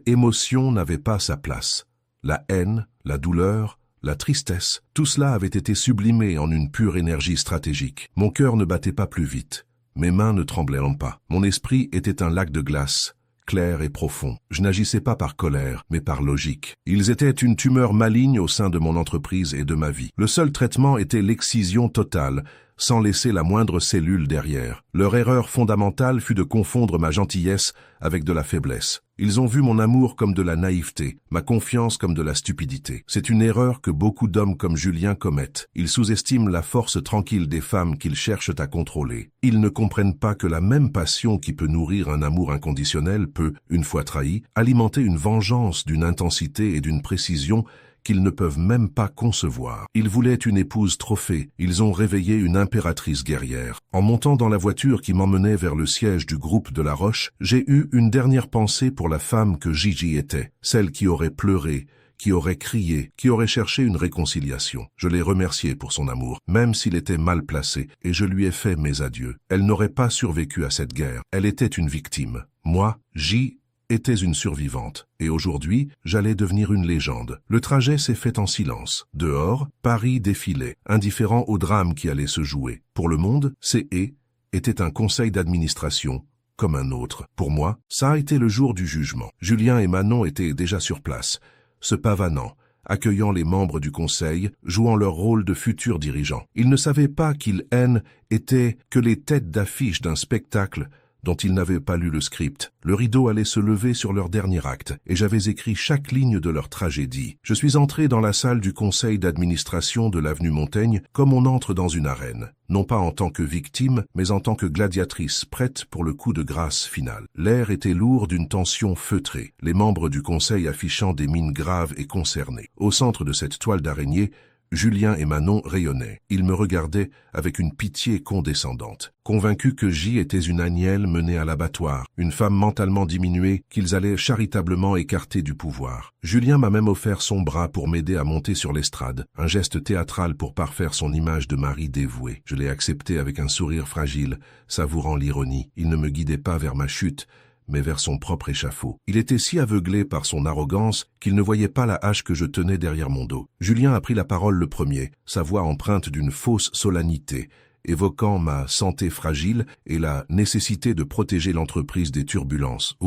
Émotion n'avait pas sa place. La haine, la douleur, la tristesse, tout cela avait été sublimé en une pure énergie stratégique. Mon cœur ne battait pas plus vite. Mes mains ne tremblaient pas. Mon esprit était un lac de glace, clair et profond. Je n'agissais pas par colère, mais par logique. Ils étaient une tumeur maligne au sein de mon entreprise et de ma vie. Le seul traitement était l'excision totale, sans laisser la moindre cellule derrière. Leur erreur fondamentale fut de confondre ma gentillesse avec de la faiblesse. Ils ont vu mon amour comme de la naïveté, ma confiance comme de la stupidité. C'est une erreur que beaucoup d'hommes comme Julien commettent. Ils sous-estiment la force tranquille des femmes qu'ils cherchent à contrôler. Ils ne comprennent pas que la même passion qui peut nourrir un amour inconditionnel peut, une fois trahi, alimenter une vengeance d'une intensité et d'une précision qu'ils ne peuvent même pas concevoir. Ils voulaient une épouse trophée, ils ont réveillé une impératrice guerrière. En montant dans la voiture qui m'emmenait vers le siège du groupe de La Roche, j'ai eu une dernière pensée pour la femme que Gigi était, celle qui aurait pleuré, qui aurait crié, qui aurait cherché une réconciliation. Je l'ai remerciée pour son amour, même s'il était mal placé, et je lui ai fait mes adieux. Elle n'aurait pas survécu à cette guerre, elle était une victime. Moi, était une survivante, et aujourd'hui, j'allais devenir une légende. Le trajet s'est fait en silence. Dehors, Paris défilait, indifférent au drame qui allait se jouer. Pour le monde, C.E. était un conseil d'administration, comme un autre. Pour moi, ça a été le jour du jugement. Julien et Manon étaient déjà sur place, se pavanant, accueillant les membres du conseil, jouant leur rôle de futurs dirigeants. Ils ne savaient pas qu'ils étaient que les têtes d'affiche d'un spectacle dont ils n'avaient pas lu le script. Le rideau allait se lever sur leur dernier acte, et j'avais écrit chaque ligne de leur tragédie. Je suis entré dans la salle du conseil d'administration de l'avenue Montaigne comme on entre dans une arène, non pas en tant que victime, mais en tant que gladiatrice prête pour le coup de grâce final. L'air était lourd d'une tension feutrée, les membres du conseil affichant des mines graves et concernées. Au centre de cette toile d'araignée, Julien et Manon rayonnaient. Ils me regardaient avec une pitié condescendante, convaincus que J était une agnelle menée à l'abattoir, une femme mentalement diminuée qu'ils allaient charitablement écarter du pouvoir. Julien m'a même offert son bras pour m'aider à monter sur l'estrade, un geste théâtral pour parfaire son image de mari dévoué. Je l'ai accepté avec un sourire fragile, savourant l'ironie. Il ne me guidait pas vers ma chute, mais vers son propre échafaud. Il était si aveuglé par son arrogance qu'il ne voyait pas la hache que je tenais derrière mon dos. Julien a pris la parole le premier, sa voix empreinte d'une fausse solennité, évoquant ma santé fragile et la nécessité de protéger l'entreprise des turbulences.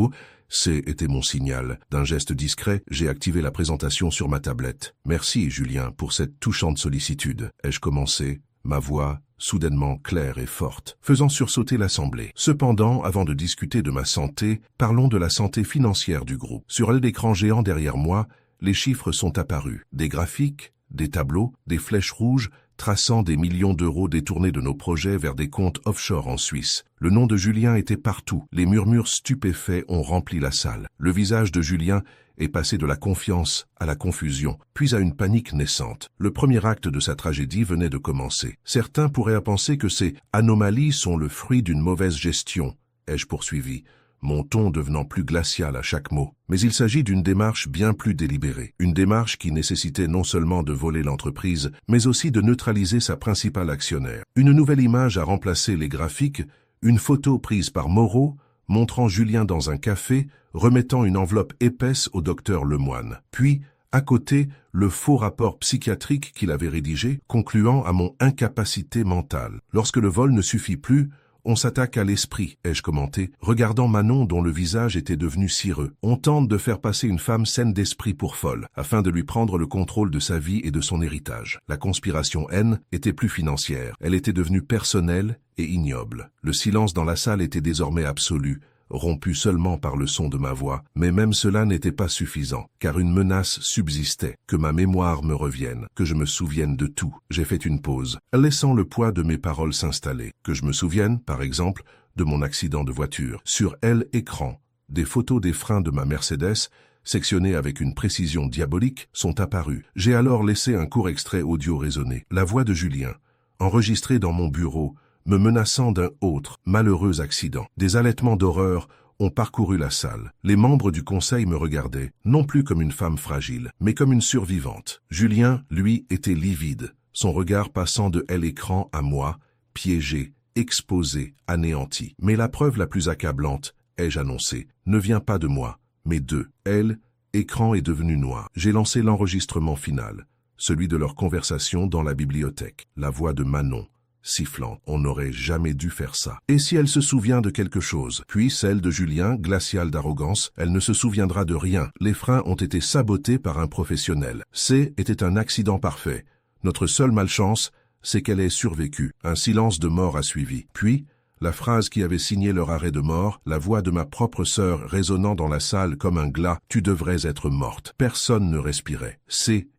C'était mon signal. D'un geste discret, j'ai activé la présentation sur ma tablette. « Merci, Julien, pour cette touchante sollicitude. » Ai-je commencé, ma voix soudainement claire et forte, faisant sursauter l'assemblée. Cependant, avant de discuter de ma santé, parlons de la santé financière du groupe. Sur l'écran géant derrière moi, les chiffres sont apparus. Des graphiques, des tableaux, des flèches rouges, traçant des millions d'euros détournés de nos projets vers des comptes offshore en Suisse. Le nom de Julien était partout. Les murmures stupéfaits ont rempli la salle. Le visage de Julien est passé de la confiance à la confusion, puis à une panique naissante. Le premier acte de sa tragédie venait de commencer. Certains pourraient penser que ces anomalies sont le fruit d'une mauvaise gestion, ai-je poursuivi, mon ton devenant plus glacial à chaque mot. Mais il s'agit d'une démarche bien plus délibérée. Une démarche qui nécessitait non seulement de voler l'entreprise, mais aussi de neutraliser sa principale actionnaire. Une nouvelle image a remplacé les graphiques, une photo prise par Moreau, montrant Julien dans un café, remettant une enveloppe épaisse au docteur Lemoine. Puis, à côté, le faux rapport psychiatrique qu'il avait rédigé, concluant à mon incapacité mentale. Lorsque le vol ne suffit plus, on s'attaque à l'esprit, ai-je commenté, regardant Manon dont le visage était devenu cireux. On tente de faire passer une femme saine d'esprit pour folle, afin de lui prendre le contrôle de sa vie et de son héritage. La conspiration haine était plus financière, elle était devenue personnelle et ignoble. Le silence dans la salle était désormais absolu, rompu seulement par le son de ma voix, mais même cela n'était pas suffisant, car une menace subsistait, que ma mémoire me revienne, que je me souvienne de tout. J'ai fait une pause, laissant le poids de mes paroles s'installer, que je me souvienne, par exemple, de mon accident de voiture. Sur l'écran, des photos des freins de ma Mercedes, sectionnés avec une précision diabolique, sont apparues. J'ai alors laissé un court extrait audio résonner. La voix de Julien, enregistrée dans mon bureau, me menaçant d'un autre, malheureux accident. Des halètements d'horreur ont parcouru la salle. Les membres du conseil me regardaient, non plus comme une femme fragile, mais comme une survivante. Julien, lui, était livide, son regard passant de l'écran à moi, piégé, exposé, anéanti. Mais la preuve la plus accablante, ai-je annoncé, ne vient pas de moi, mais d'eux. L'écran est devenu noir. J'ai lancé l'enregistrement final, celui de leur conversation dans la bibliothèque. La voix de Manon, sifflant. On n'aurait jamais dû faire ça. Et si elle se souvient de quelque chose? Puis celle de Julien, glaciale d'arrogance, elle ne se souviendra de rien. Les freins ont été sabotés par un professionnel. Était un accident parfait. Notre seule malchance, c'est qu'elle ait survécu. Un silence de mort a suivi. Puis, la phrase qui avait signé leur arrêt de mort, la voix de ma propre sœur résonnant dans la salle comme un glas, « Tu devrais être morte ». Personne ne respirait.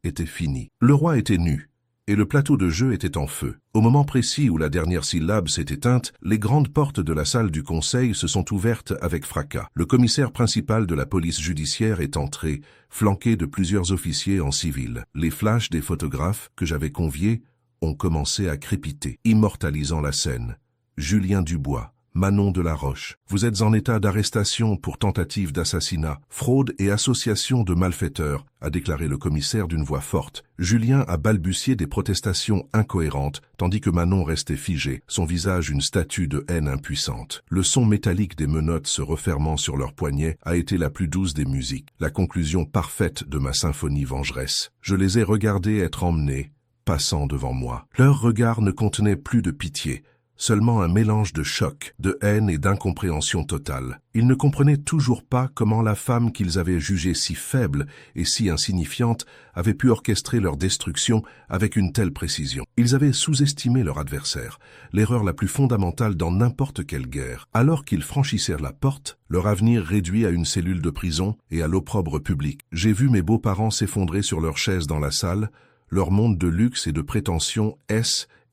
Était fini. Le roi était nu, et le plateau de jeu était en feu. Au moment précis où la dernière syllabe s'est éteinte, les grandes portes de la salle du conseil se sont ouvertes avec fracas. Le commissaire principal de la police judiciaire est entré, flanqué de plusieurs officiers en civil. Les flashs des photographes que j'avais conviés ont commencé à crépiter, immortalisant la scène. Julien Dubois, Manon Delaroche, vous êtes en état d'arrestation pour tentative d'assassinat, fraude et association de malfaiteurs, a déclaré le commissaire d'une voix forte. Julien a balbutié des protestations incohérentes, tandis que Manon restait figée, son visage une statue de haine impuissante. Le son métallique des menottes se refermant sur leurs poignets a été la plus douce des musiques, la conclusion parfaite de ma symphonie vengeresse. Je les ai regardés être emmenés, passant devant moi. Leurs regards ne contenaient plus de pitié, seulement un mélange de choc, de haine et d'incompréhension totale. Ils ne comprenaient toujours pas comment la femme qu'ils avaient jugée si faible et si insignifiante avait pu orchestrer leur destruction avec une telle précision. Ils avaient sous-estimé leur adversaire, l'erreur la plus fondamentale dans n'importe quelle guerre. Alors qu'ils franchissèrent la porte, leur avenir réduit à une cellule de prison et à l'opprobre public. J'ai vu mes beaux-parents s'effondrer sur leurs chaises dans la salle, leur monde de luxe et de prétention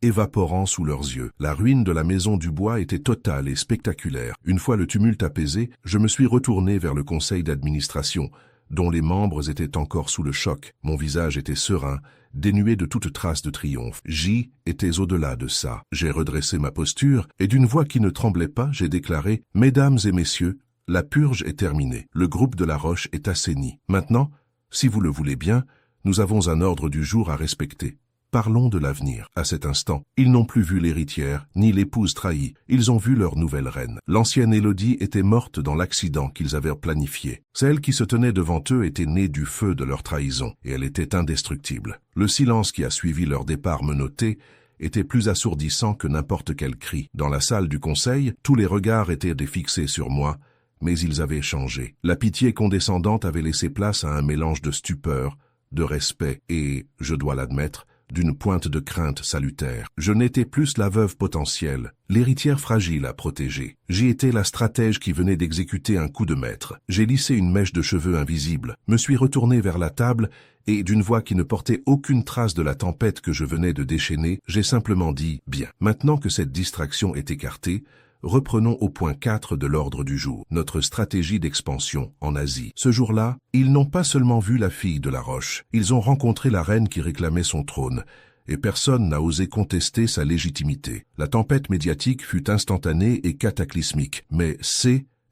évaporant sous leurs yeux. La ruine de la maison Dubois était totale et spectaculaire. Une fois le tumulte apaisé, je me suis retourné vers le conseil d'administration, dont les membres étaient encore sous le choc. Mon visage était serein, dénué de toute trace de triomphe. J'y étais au-delà de ça. J'ai redressé ma posture, et d'une voix qui ne tremblait pas, j'ai déclaré « Mesdames et messieurs, la purge est terminée. Le groupe de la Roche est assaini. Maintenant, si vous le voulez bien, nous avons un ordre du jour à respecter. Parlons de l'avenir. » À cet instant, ils n'ont plus vu l'héritière, ni l'épouse trahie. Ils ont vu leur nouvelle reine. L'ancienne Élodie était morte dans l'accident qu'ils avaient planifié. Celle qui se tenait devant eux était née du feu de leur trahison, et elle était indestructible. Le silence qui a suivi leur départ menotté était plus assourdissant que n'importe quel cri. Dans la salle du conseil, tous les regards étaient défixés sur moi, mais ils avaient changé. La pitié condescendante avait laissé place à un mélange de stupeur, de respect et, je dois l'admettre, d'une pointe de crainte salutaire. Je n'étais plus la veuve potentielle, l'héritière fragile à protéger. J'y étais la stratège qui venait d'exécuter un coup de maître. J'ai lissé une mèche de cheveux invisible, me suis retourné vers la table et, d'une voix qui ne portait aucune trace de la tempête que je venais de déchaîner, j'ai simplement dit « Bien, maintenant que cette distraction est écartée, reprenons au point 4 de l'ordre du jour, notre stratégie d'expansion en Asie. » Ce jour-là, ils n'ont pas seulement vu la fille de la Roche, ils ont rencontré la reine qui réclamait son trône, et personne n'a osé contester sa légitimité. La tempête médiatique fut instantanée et cataclysmique, mais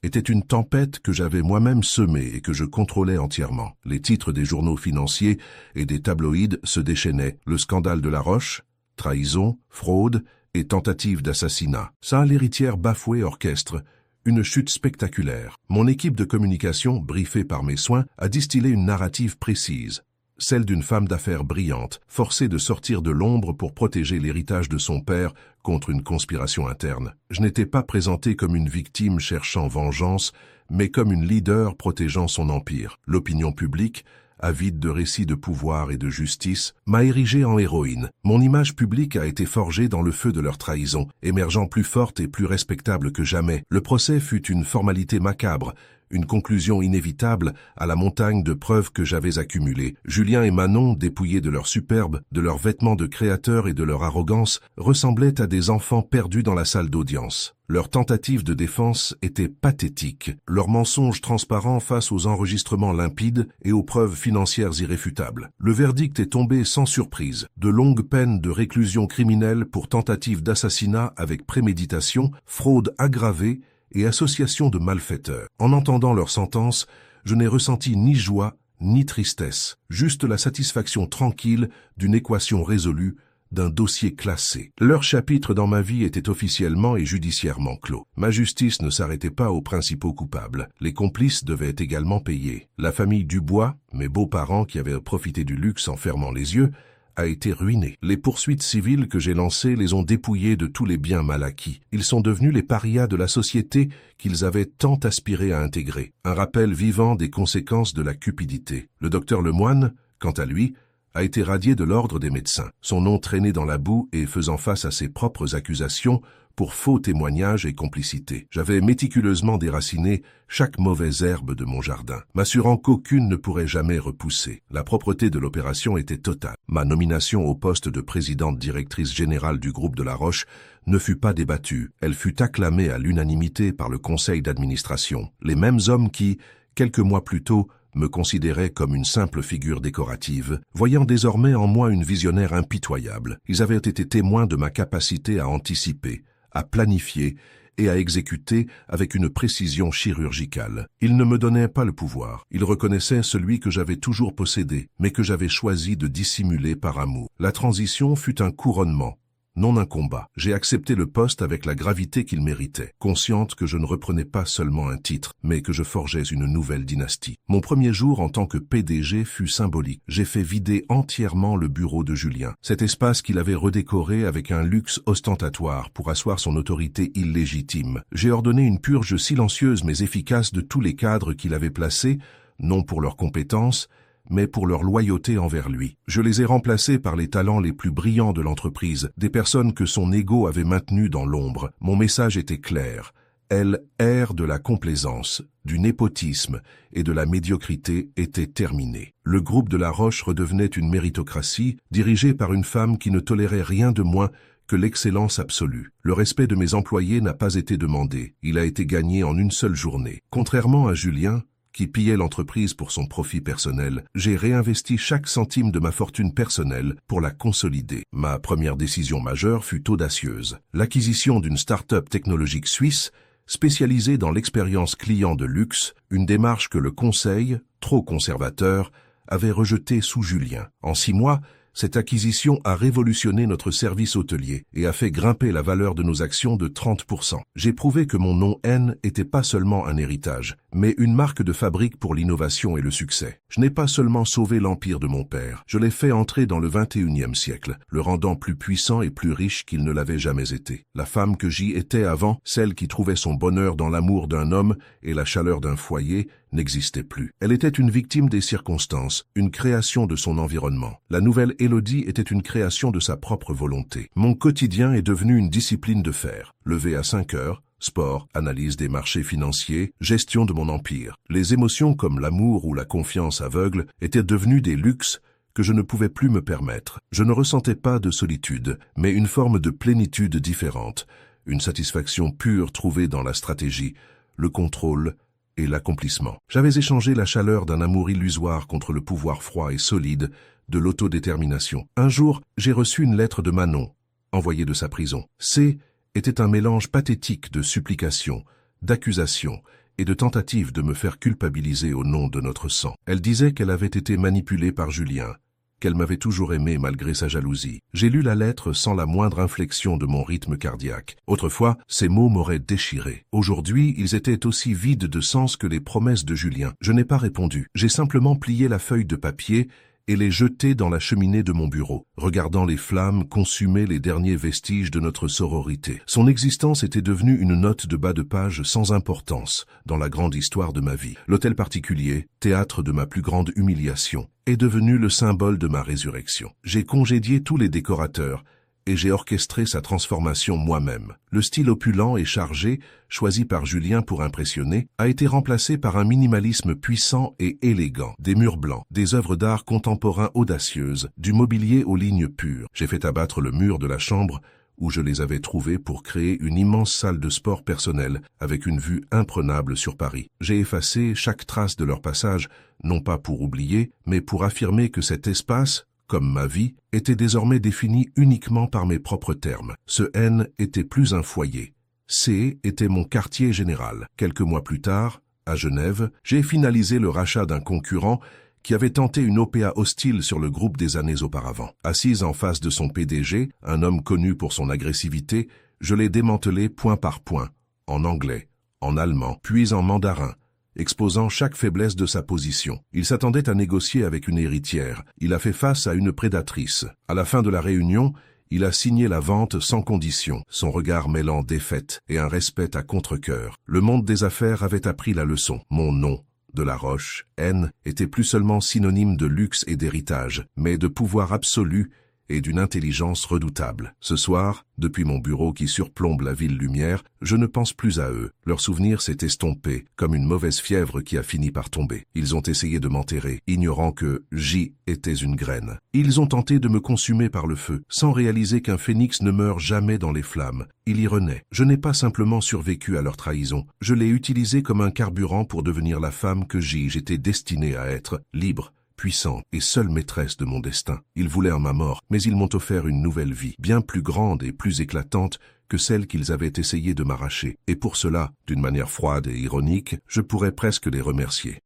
était une tempête que j'avais moi-même semée et que je contrôlais entièrement. Les titres des journaux financiers et des tabloïds se déchaînaient. Le scandale de la Roche, trahison, fraude, et tentative d'assassinat. Ça, l'héritière bafouée orchestre, une chute spectaculaire. Mon équipe de communication, briefée par mes soins, a distillé une narrative précise, celle d'une femme d'affaires brillante, forcée de sortir de l'ombre pour protéger l'héritage de son père contre une conspiration interne. Je n'étais pas présenté comme une victime cherchant vengeance, mais comme une leader protégeant son empire. L'opinion publique, avide de récits de pouvoir et de justice, m'a érigé en héroïne. Mon image publique a été forgée dans le feu de leur trahison, émergeant plus forte et plus respectable que jamais. Le procès fut une formalité macabre, une conclusion inévitable à la montagne de preuves que j'avais accumulées. Julien et Manon, dépouillés de leur superbe, de leurs vêtements de créateurs et de leur arrogance, ressemblaient à des enfants perdus dans la salle d'audience. Leur tentative de défense était pathétique, leurs mensonges transparents face aux enregistrements limpides et aux preuves financières irréfutables. Le verdict est tombé sans surprise, de longues peines de réclusion criminelle pour tentative d'assassinat avec préméditation, fraude aggravée et association de malfaiteurs. En entendant leur sentence, je n'ai ressenti ni joie ni tristesse, juste la satisfaction tranquille d'une équation résolue, d'un dossier classé. Leur chapitre dans ma vie était officiellement et judiciairement clos. Ma justice ne s'arrêtait pas aux principaux coupables. Les complices devaient également payer. La famille Dubois, mes beaux-parents qui avaient profité du luxe en fermant les yeux, a été ruinée. Les poursuites civiles que j'ai lancées les ont dépouillés de tous les biens mal acquis. Ils sont devenus les parias de la société qu'ils avaient tant aspiré à intégrer. Un rappel vivant des conséquences de la cupidité. Le docteur Lemoine, quant à lui, a été radié de l'ordre des médecins. Son nom traîné dans la boue et faisant face à ses propres accusations pour faux témoignages et complicité. J'avais méticuleusement déraciné chaque mauvaise herbe de mon jardin, m'assurant qu'aucune ne pourrait jamais repousser. La propreté de l'opération était totale. Ma nomination au poste de présidente directrice générale du groupe de la Roche ne fut pas débattue. Elle fut acclamée à l'unanimité par le conseil d'administration. Les mêmes hommes qui, quelques mois plus tôt, me considéraient comme une simple figure décorative, voyant désormais en moi une visionnaire impitoyable. Ils avaient été témoins de ma capacité à anticiper, à planifier et à exécuter avec une précision chirurgicale. Ils ne me donnaient pas le pouvoir. Ils reconnaissaient celui que j'avais toujours possédé, mais que j'avais choisi de dissimuler par amour. La transition fut un couronnement, non un combat. J'ai accepté le poste avec la gravité qu'il méritait, consciente que je ne reprenais pas seulement un titre, mais que je forgeais une nouvelle dynastie. Mon premier jour en tant que PDG fut symbolique. J'ai fait vider entièrement le bureau de Julien, cet espace qu'il avait redécoré avec un luxe ostentatoire pour asseoir son autorité illégitime. J'ai ordonné une purge silencieuse mais efficace de tous les cadres qu'il avait placés, non pour leurs compétences, mais pour leur loyauté envers lui. Je les ai remplacés par les talents les plus brillants de l'entreprise, des personnes que son ego avait maintenues dans l'ombre. Mon message était clair. L'ère de la complaisance, du népotisme et de la médiocrité était terminée. Le groupe de la Roche redevenait une méritocratie, dirigée par une femme qui ne tolérait rien de moins que l'excellence absolue. Le respect de mes employés n'a pas été demandé. Il a été gagné en une seule journée. Contrairement à Julien, qui pillait l'entreprise pour son profit personnel, j'ai réinvesti chaque centime de ma fortune personnelle pour la consolider. Ma première décision majeure fut audacieuse. L'acquisition d'une start-up technologique suisse spécialisée dans l'expérience client de luxe, une démarche que le conseil, trop conservateur, avait rejetée sous Julien. En 6 mois, cette acquisition a révolutionné notre service hôtelier et a fait grimper la valeur de nos actions de 30%. J'ai prouvé que mon nom N était pas seulement un héritage, mais une marque de fabrique pour l'innovation et le succès. Je n'ai pas seulement sauvé l'empire de mon père, je l'ai fait entrer dans le 21e siècle, le rendant plus puissant et plus riche qu'il ne l'avait jamais été. La femme que j'y étais avant, celle qui trouvait son bonheur dans l'amour d'un homme et la chaleur d'un foyer, n'existait plus. Elle était une victime des circonstances, une création de son environnement. La nouvelle Élodie était une création de sa propre volonté. Mon quotidien est devenu une discipline de fer. Lever à 5 heures, sport, analyse des marchés financiers, gestion de mon empire. Les émotions comme l'amour ou la confiance aveugle étaient devenues des luxes que je ne pouvais plus me permettre. Je ne ressentais pas de solitude, mais une forme de plénitude différente, une satisfaction pure trouvée dans la stratégie, le contrôle et l'accomplissement. J'avais échangé la chaleur d'un amour illusoire contre le pouvoir froid et solide de l'autodétermination. Un jour, j'ai reçu une lettre de Manon, envoyée de sa prison. C était un mélange pathétique de supplications, d'accusations et de tentatives de me faire culpabiliser au nom de notre sang. Elle disait qu'elle avait été manipulée par Julien, qu'elle m'avait toujours aimé malgré sa jalousie. J'ai lu la lettre sans la moindre inflexion de mon rythme cardiaque. Autrefois, ces mots m'auraient déchiré. Aujourd'hui, ils étaient aussi vides de sens que les promesses de Julien. Je n'ai pas répondu. J'ai simplement plié la feuille de papier et les jeté dans la cheminée de mon bureau, regardant les flammes consumer les derniers vestiges de notre sororité. Son existence était devenue une note de bas de page sans importance dans la grande histoire de ma vie. L'hôtel particulier, théâtre de ma plus grande humiliation, est devenu le symbole de ma résurrection. J'ai congédié tous les décorateurs et j'ai orchestré sa transformation moi-même. Le style opulent et chargé, choisi par Julien pour impressionner, a été remplacé par un minimalisme puissant et élégant. Des murs blancs, des œuvres d'art contemporain audacieuses, du mobilier aux lignes pures. J'ai fait abattre le mur de la chambre où je les avais trouvés pour créer une immense salle de sport personnelle avec une vue imprenable sur Paris. J'ai effacé chaque trace de leur passage, non pas pour oublier, mais pour affirmer que cet espace, comme ma vie, était désormais définie uniquement par mes propres termes. Ce N était plus un foyer. C était mon quartier général. Quelques mois plus tard, à Genève, j'ai finalisé le rachat d'un concurrent qui avait tenté une OPA hostile sur le groupe des années auparavant. Assise en face de son PDG, un homme connu pour son agressivité, je l'ai démantelé point par point, en anglais, en allemand, puis en mandarin, exposant chaque faiblesse de sa position. Il s'attendait à négocier avec une héritière. Il a fait face à une prédatrice. À la fin de la réunion, il a signé la vente sans condition, son regard mêlant défaite et un respect à contre-cœur. Le monde des affaires avait appris la leçon. Mon nom, de la Roche, N, était plus seulement synonyme de luxe et d'héritage, mais de pouvoir absolu et d'une intelligence redoutable. Ce soir, depuis mon bureau qui surplombe la ville lumière, je ne pense plus à eux. Leur souvenir s'est estompé, comme une mauvaise fièvre qui a fini par tomber. Ils ont essayé de m'enterrer, ignorant que J était une graine. Ils ont tenté de me consumer par le feu, sans réaliser qu'un phénix ne meurt jamais dans les flammes. Il y renaît. Je n'ai pas simplement survécu à leur trahison. Je l'ai utilisé comme un carburant pour devenir la femme que j'étais destinée à être, libre, puissante et seule maîtresse de mon destin. Ils voulèrent ma mort, mais ils m'ont offert une nouvelle vie, bien plus grande et plus éclatante que celle qu'ils avaient essayé de m'arracher. Et pour cela, d'une manière froide et ironique, je pourrais presque les remercier.